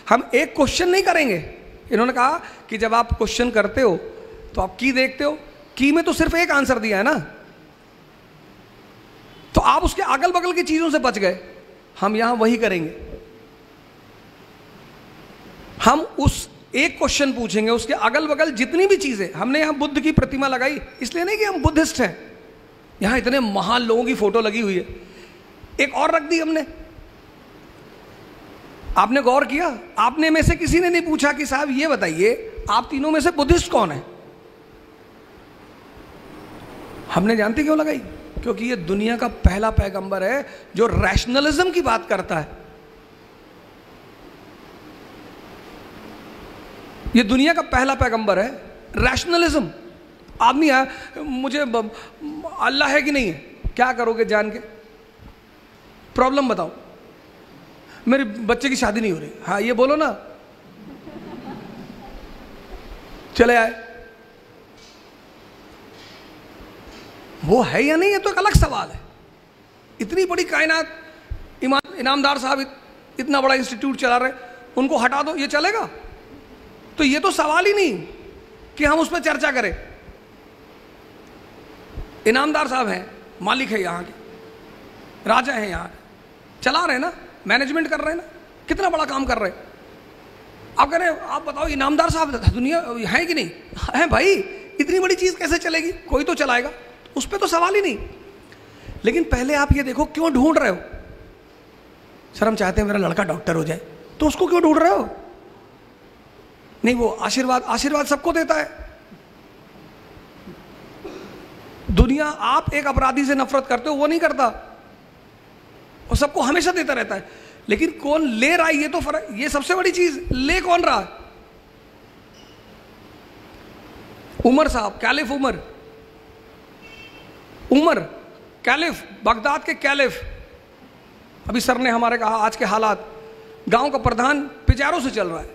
हम एक क्वेश्चन नहीं करेंगे। इन्होंने कहा कि जब आप क्वेश्चन करते हो तो आप की देखते हो, की में तो सिर्फ एक आंसर दिया है ना, तो आप उसके अगल बगल की चीजों से बच गए। हम यहां वही करेंगे, हम उस एक क्वेश्चन पूछेंगे, उसके अगल बगल जितनी भी चीजें। हमने यहां बुद्ध की प्रतिमा लगाई इसलिए नहीं कि हम बुद्धिस्ट हैं, यहां इतने महान लोगों की फोटो लगी हुई है। एक और रख दी हमने। आपने गौर किया, आपने में से किसी ने नहीं पूछा कि साहब ये बताइए आप तीनों में से बुद्धिस्ट कौन है? हमने जानते क्यों लगाई? क्योंकि ये दुनिया का पहला पैगंबर है जो रैशनलिज्म की बात करता है। ये दुनिया का पहला पैगंबर है, रैशनलिज्म। आदमी है, मुझे अल्लाह है कि नहीं है, क्या करोगे जान के? प्रॉब्लम बताओ, मेरे बच्चे की शादी नहीं हो रही, हाँ ये बोलो ना, चले आए। वो है या नहीं है तो एक अलग सवाल है। इतनी बड़ी कायनात, इनामदार साहब इतना बड़ा इंस्टीट्यूट चला रहे, उनको हटा दो, ये चलेगा? तो ये तो सवाल ही नहीं कि हम उस पर चर्चा करें। इनामदार साहब हैं, मालिक है यहाँ के, राजा हैं यहाँ के, चला रहे ना, मैनेजमेंट कर रहे हैं ना, कितना बड़ा काम कर रहे हैं। आप कह रहे हैं, आप बताओ इनामदार साहब दुनिया है कि नहीं है? भाई इतनी बड़ी चीज कैसे चलेगी? कोई तो चलाएगा, उस पर तो सवाल ही नहीं। लेकिन पहले आप ये देखो क्यों ढूंढ रहे हो? सर हम चाहते हैं मेरा लड़का डॉक्टर हो जाए, तो उसको क्यों ढूंढ रहे हो? नहीं, वो आशीर्वाद सबको देता है। दुनिया, आप एक अपराधी से नफरत करते हो, वो नहीं करता, और सबको हमेशा देता रहता है। लेकिन कौन ले रहा है, ये तो फर्क, ये सबसे बड़ी चीज, ले कौन रहा है? उमर साहब, कैलिफ उमर कैलिफ, बगदाद के कैलिफ। अभी सर ने हमारे कहा आज के हालात, गांव का प्रधान पिजारो से चल रहा है,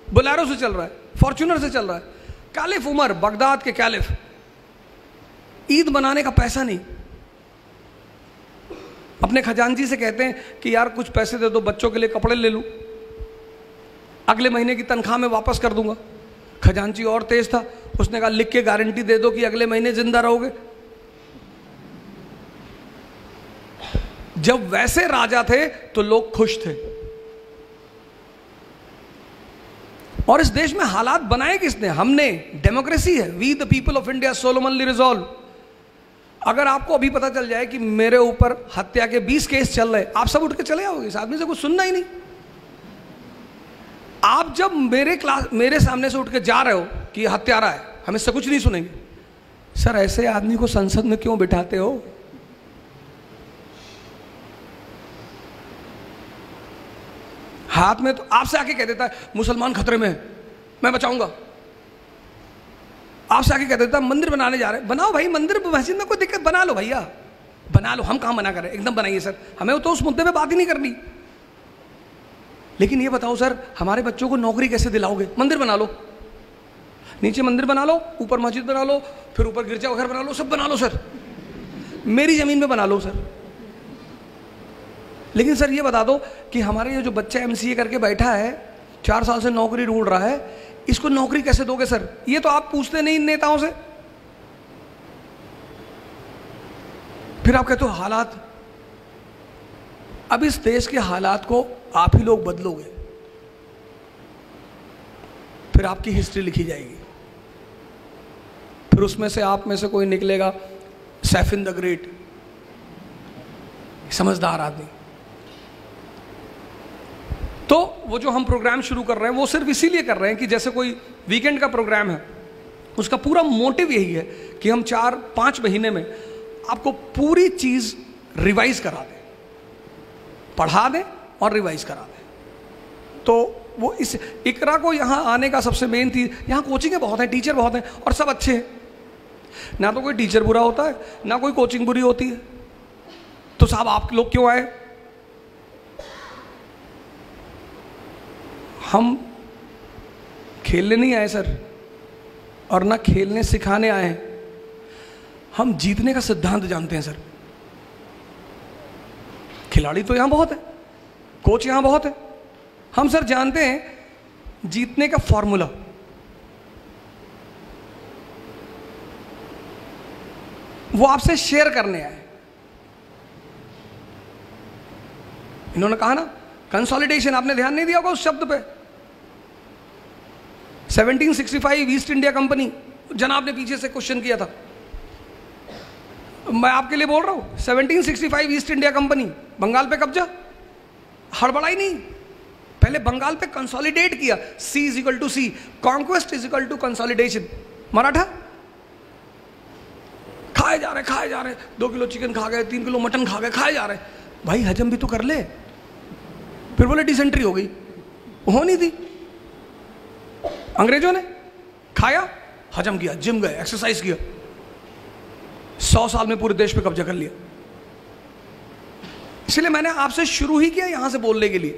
बोलेरो से चल रहा है, फॉर्च्यूनर से चल रहा है। कैलिफ उमर, बगदाद के कैलिफ। ईद मनाने का पैसा नहीं, अपने खजांची से कहते हैं कि यार कुछ पैसे दे दो, बच्चों के लिए कपड़े ले लूं, अगले महीने की तनख्वाह में वापस कर दूंगा। खजांची और तेज था, उसने कहा लिख के गारंटी दे दो कि अगले महीने जिंदा रहोगे। जब वैसे राजा थे तो लोग खुश थे। और इस देश में हालात बनाए किसने? हमने। डेमोक्रेसी है, we the people of India solemnly resolve. अगर आपको अभी पता चल जाए कि मेरे ऊपर हत्या के 20 केस चल रहे, आप सब उठ के चले आओगे, इस आदमी से कुछ सुनना ही नहीं। आप जब मेरे सामने से उठ के जा रहे हो कि ये हत्यारा है, हम इससे कुछ नहीं सुनेंगे। सर ऐसे आदमी को संसद में क्यों बिठाते हो? हाथ में तो आपसे आके कह देता है मुसलमान खतरे में है, मैं बचाऊंगा। आपसे आके कह देता है मंदिर बनाने जा रहे हैं, बनाओ भाई मंदिर, मस्जिद में कोई दिक्कत, बना लो भैया, बना लो, हम कहां मना कर रहे हैं, एकदम बनाइए सर, हमें तो उस मुद्दे पे बात ही नहीं करनी। लेकिन ये बताओ सर, हमारे बच्चों को नौकरी कैसे दिलाओगे? मंदिर बना लो, नीचे मंदिर बना लो, ऊपर मस्जिद बना लो, फिर ऊपर गिरजा घर बना लो, सब बना लो सर, मेरी जमीन में बना लो सर। लेकिन सर ये बता दो कि हमारे ये जो बच्चा MCA करके बैठा है, 4 साल से नौकरी ढूंढ रहा है, इसको नौकरी कैसे दोगे सर? ये तो आप पूछते नहीं इन नेताओं से। फिर आप कहते हो हालात। अब इस देश के हालात को आप ही लोग बदलोगे, फिर आपकी हिस्ट्री लिखी जाएगी, फिर उसमें से आप में से कोई निकलेगा सैफिन द ग्रेट, समझदार आदमी। तो वो जो हम प्रोग्राम शुरू कर रहे हैं वो सिर्फ इसीलिए कर रहे हैं कि जैसे कोई वीकेंड का प्रोग्राम है, उसका पूरा मोटिव यही है कि हम 4-5 महीने में आपको पूरी चीज रिवाइज करा दें, पढ़ा दें और रिवाइज करा दें। तो वो इस इकरा को यहाँ आने का सबसे मेन थी, यहाँ कोचिंगें बहुत हैं, टीचर बहुत हैं और सब अच्छे हैं, ना तो कोई टीचर बुरा होता है ना कोई कोचिंग बुरी होती है। तो साहब आप लोग क्यों आए? हम खेलने नहीं आए सर, और ना खेलने सिखाने आए हैं, हम जीतने का सिद्धांत जानते हैं सर। खिलाड़ी तो यहां बहुत है, कोच यहां बहुत है, हम सर जानते हैं जीतने का फॉर्मूला। वो आपसे शेयर करने आए। इन्होंने कहा ना कंसोलिडेशन, आपने ध्यान नहीं दिया होगा उस शब्द पे। 1765 ईस्ट इंडिया कंपनी, जनाब ने पीछे से क्वेश्चन किया था, मैं आपके लिए बोल रहा हूं। 1765 ईस्ट इंडिया कंपनी, बंगाल पे कब्जा, हड़बड़ाई नहीं, पहले बंगाल पे कंसोलिडेट किया। C = C, conquest = consolidation. Maratha खाए जा रहे 2 किलो चिकन खा गए, 3 किलो मटन खा गए, खाए जा रहे, भाई हजम भी तो कर ले। फिर बोले डिसेंट्री हो गई, होनी थी। अंग्रेजों ने खाया, हजम किया, जिम गए, एक्सरसाइज किया, 100 साल में पूरे देश पे कब्जा कर लिया। इसलिए मैंने आपसे शुरू ही किया यहां से बोलने के लिए।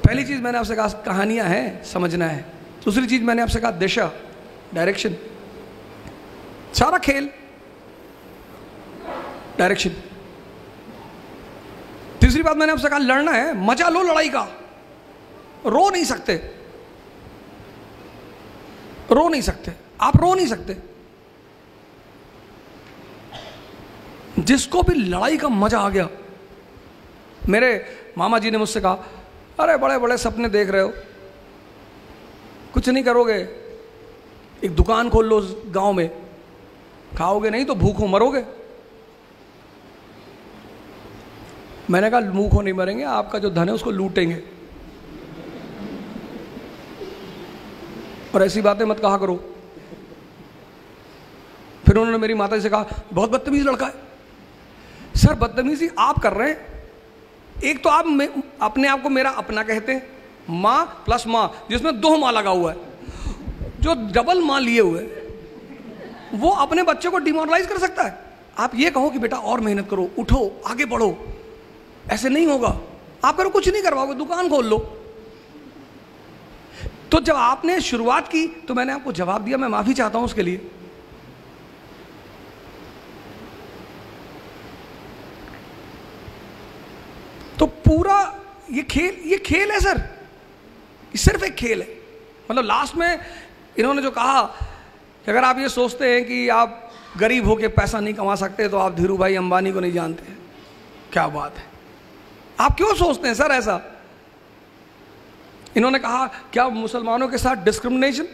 पहली चीज मैंने आपसे कहा कहानियां हैं, समझना है। दूसरी चीज मैंने आपसे कहा दिशा, डायरेक्शन, सारा खेल डायरेक्शन। तीसरी बात मैंने आपसे कहा लड़ना है, मजा लो लड़ाई का, रो नहीं सकते, रो नहीं सकते, आप रो नहीं सकते। जिसको भी लड़ाई का मजा आ गया, मेरे मामा जी ने मुझसे कहा अरे बड़े बड़े सपने देख रहे हो, कुछ नहीं करोगे, एक दुकान खोल लो गांव में, खाओगे नहीं तो भूखों मरोगे। मैंने कहा भूखों नहीं मरेंगे, आपका जो धन है उसको लूटेंगे, और ऐसी बातें मत कहा करो। फिर उन्होंने मेरी माता जी से कहा बहुत बदतमीज लड़का है। सर बदतमीजी आप कर रहे हैं। एक तो आप अपने आप को मेरा अपना कहते हैं, माँ प्लस माँ, जिसमें 2 माँ लगा हुआ है, जो डबल माँ लिए हुए वो अपने बच्चे को डिमोरलाइज कर सकता है। आप ये कहो कि बेटा और मेहनत करो, उठो, आगे बढ़ो, ऐसे नहीं होगा। आप करो कुछ नहीं करवाओगे, दुकान खोल लो। तो जब आपने शुरुआत की तो मैंने आपको जवाब दिया, मैं माफी चाहता हूं उसके लिए। तो पूरा ये खेल है सर, ये सिर्फ एक खेल है। मतलब लास्ट में इन्होंने जो कहा कि अगर आप ये सोचते हैं कि आप गरीब होके पैसा नहीं कमा सकते तो आप धीरू भाई अंबानी को नहीं जानते। क्या बात है, आप क्यों सोचते हैं सर ऐसा? इन्होंने कहा क्या मुसलमानों के साथ डिस्क्रिमिनेशन?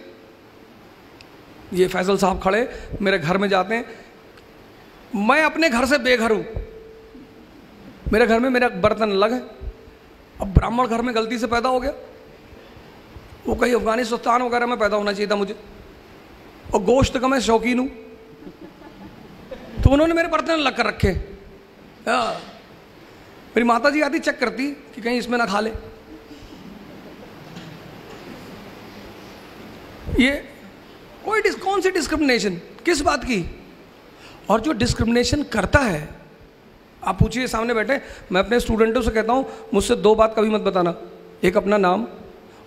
ये फैजल साहब खड़े मेरे घर में जाते हैं, मैं अपने घर से बेघर हूं, मेरे घर में मेरा बर्तन अलग है। अब ब्राह्मण घर में गलती से पैदा हो गया, वो कहीं अफगानिस्तान वगैरह में पैदा होना चाहिए था मुझे, और गोश्त का मैं शौकीन हूं, तो उन्होंने मेरे बर्तन अलग कर रखे। मेरी माता जी आती चेक करती कि कहीं इसमें ना खा ले। ये कौन सी डिस्क्रिमिनेशन, किस बात की? और जो डिस्क्रिमिनेशन करता है, आप पूछिए, सामने बैठे, मैं अपने स्टूडेंटों से कहता हूँ मुझसे 2 बात कभी मत बताना, एक अपना नाम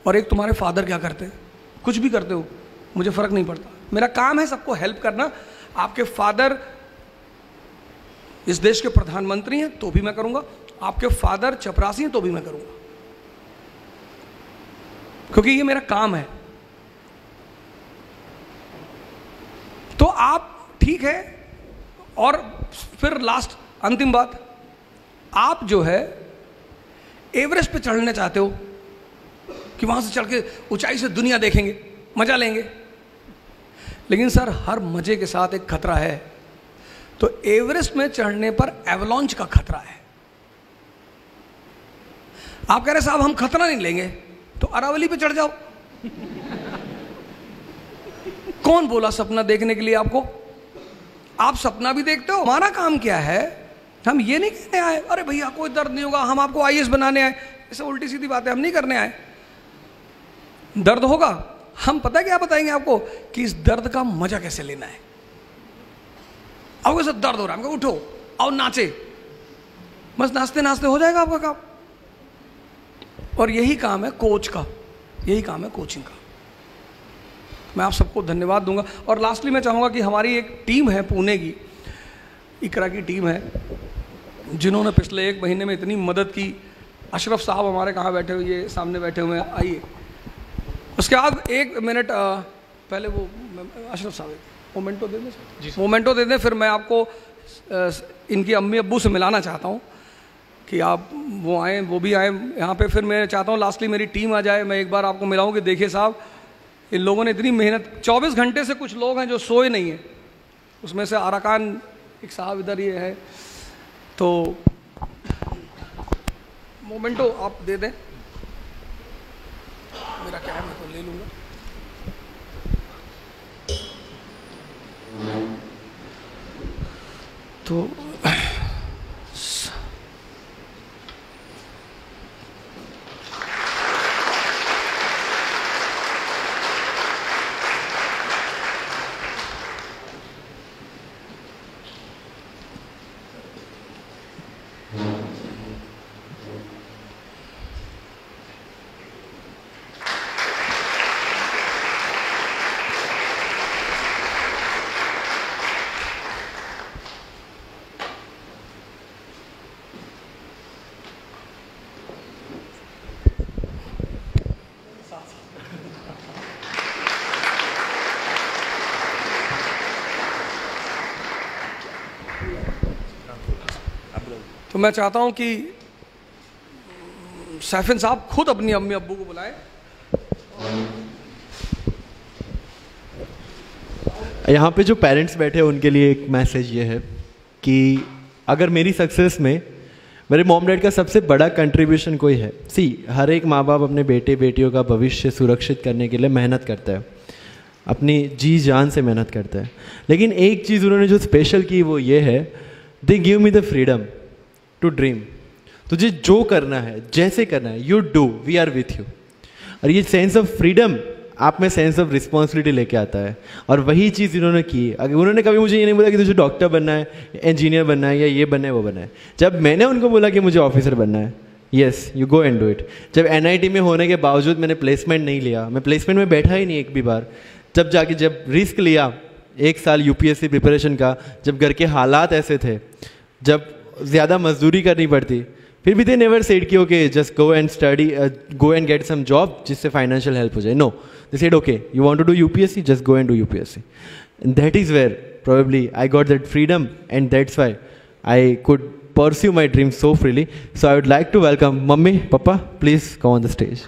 और एक तुम्हारे फादर क्या करते हैं। कुछ भी करते हो मुझे फ़र्क नहीं पड़ता, मेरा काम है सबको हेल्प करना। आपके फादर इस देश के प्रधानमंत्री हैं तो भी मैं करूँगा, आपके फादर चपरासी हैं तो भी मैं करूँगा, क्योंकि ये मेरा काम है। तो आप ठीक है। और फिर लास्ट अंतिम बात, आप जो है एवरेस्ट पे चढ़ने चाहते हो कि वहां से चढ़ के ऊंचाई से दुनिया देखेंगे, मजा लेंगे, लेकिन सर हर मजे के साथ एक खतरा है। तो एवरेस्ट में चढ़ने पर एवलॉन्च का खतरा है। आप कह रहे साहब हम खतरा नहीं लेंगे, तो अरावली पे चढ़ जाओ। कौन बोला सपना देखने के लिए आपको? आप सपना भी देखते हो। हमारा काम क्या है, हम ये नहीं कहने आए अरे भैया कोई दर्द नहीं होगा, हम आपको आईएएस बनाने आए, ऐसा उल्टी सीधी बात है, हम नहीं करने आए। दर्द होगा, हम पता क्या बताएंगे आपको कि इस दर्द का मजा कैसे लेना है। आपको ऐसा दर्द हो रहा है, हमको उठो और नाचे, बस नाचते नाचते हो जाएगा आपका काम। और यही काम है कोच का, यही काम है कोचिंग का। मैं आप सबको धन्यवाद दूंगा। और लास्टली मैं चाहूँगा कि हमारी एक टीम है पुणे की, इकरा की टीम है, जिन्होंने पिछले 1 महीने में इतनी मदद की। अशरफ साहब हमारे कहाँ बैठे हुए, ये सामने बैठे हुए हैं, आइए। उसके बाद 1 मिनट पहले वो अशरफ साहब मोमेंटो दे दें जी, मोमेंटो दे दें, फिर मैं आपको इनकी अम्मी अब्बू से मिलाना चाहता हूँ कि आप वो आएँ, वो भी आएँ यहाँ पे। फिर मैं चाहता हूँ लास्टली मेरी टीम आ जाए, मैं एक बार आपको मिलाऊँ कि देखिए साहब इन लोगों ने इतनी मेहनत, 24 घंटे से कुछ लोग हैं जो सोए नहीं हैं, उसमें से अराकान एक साहब इधर ये है। तो मोमेंटो आप दे दें, मेरा क्या है मैं तो ले लूँगा। तो तो मैं चाहता हूं कि सैफिन साहब खुद अपनी अम्मी अब्बू को बुलाएं। यहाँ पे जो पेरेंट्स बैठे हैं उनके लिए एक मैसेज ये है कि अगर मेरी सक्सेस में मेरे मॉम डैड का सबसे बड़ा कंट्रीब्यूशन कोई है, हर एक माँ बाप अपने बेटे बेटियों का भविष्य सुरक्षित करने के लिए मेहनत करता है, अपनी जी जान से मेहनत करता है, लेकिन एक चीज़ उन्होंने जो स्पेशल की वो ये है, they give me the freedom to dream. तुझे जो करना है, जैसे करना है, you do, we are with you. और ये सेंस ऑफ फ्रीडम आप में सेंस ऑफ रिस्पॉन्सिबिलिटी लेके आता है, और वही चीज़ इन्होंने की। अगर उन्होंने कभी मुझे ये नहीं बोला कि तुझे डॉक्टर बनना है, इंजीनियर बनना है, या ये बनना है वो बनना है। जब मैंने उनको बोला कि मुझे ऑफिसर बनना है, yes you go and do it. जब एनआईटी में होने के बावजूद मैंने प्लेसमेंट नहीं लिया, मैं प्लेसमेंट में बैठा ही नहीं एक भी बार, जब रिस्क लिया 1 साल यूपीएससी प्रिपरेशन का, जब घर के हालात ऐसे थे, जब ज़्यादा मजदूरी करनी पड़ती, फिर भी दे नेवर सेड कि okay just go and study, go and get some job जिससे फाइनेंशियल हेल्प हो जाए। No, they said okay you want to do UPSC, just go and do UPSC. That is where probably I got that freedom, and that's why I could pursue my dreams so freely. So I would like to welcome Mummy, Papa, please come on the stage.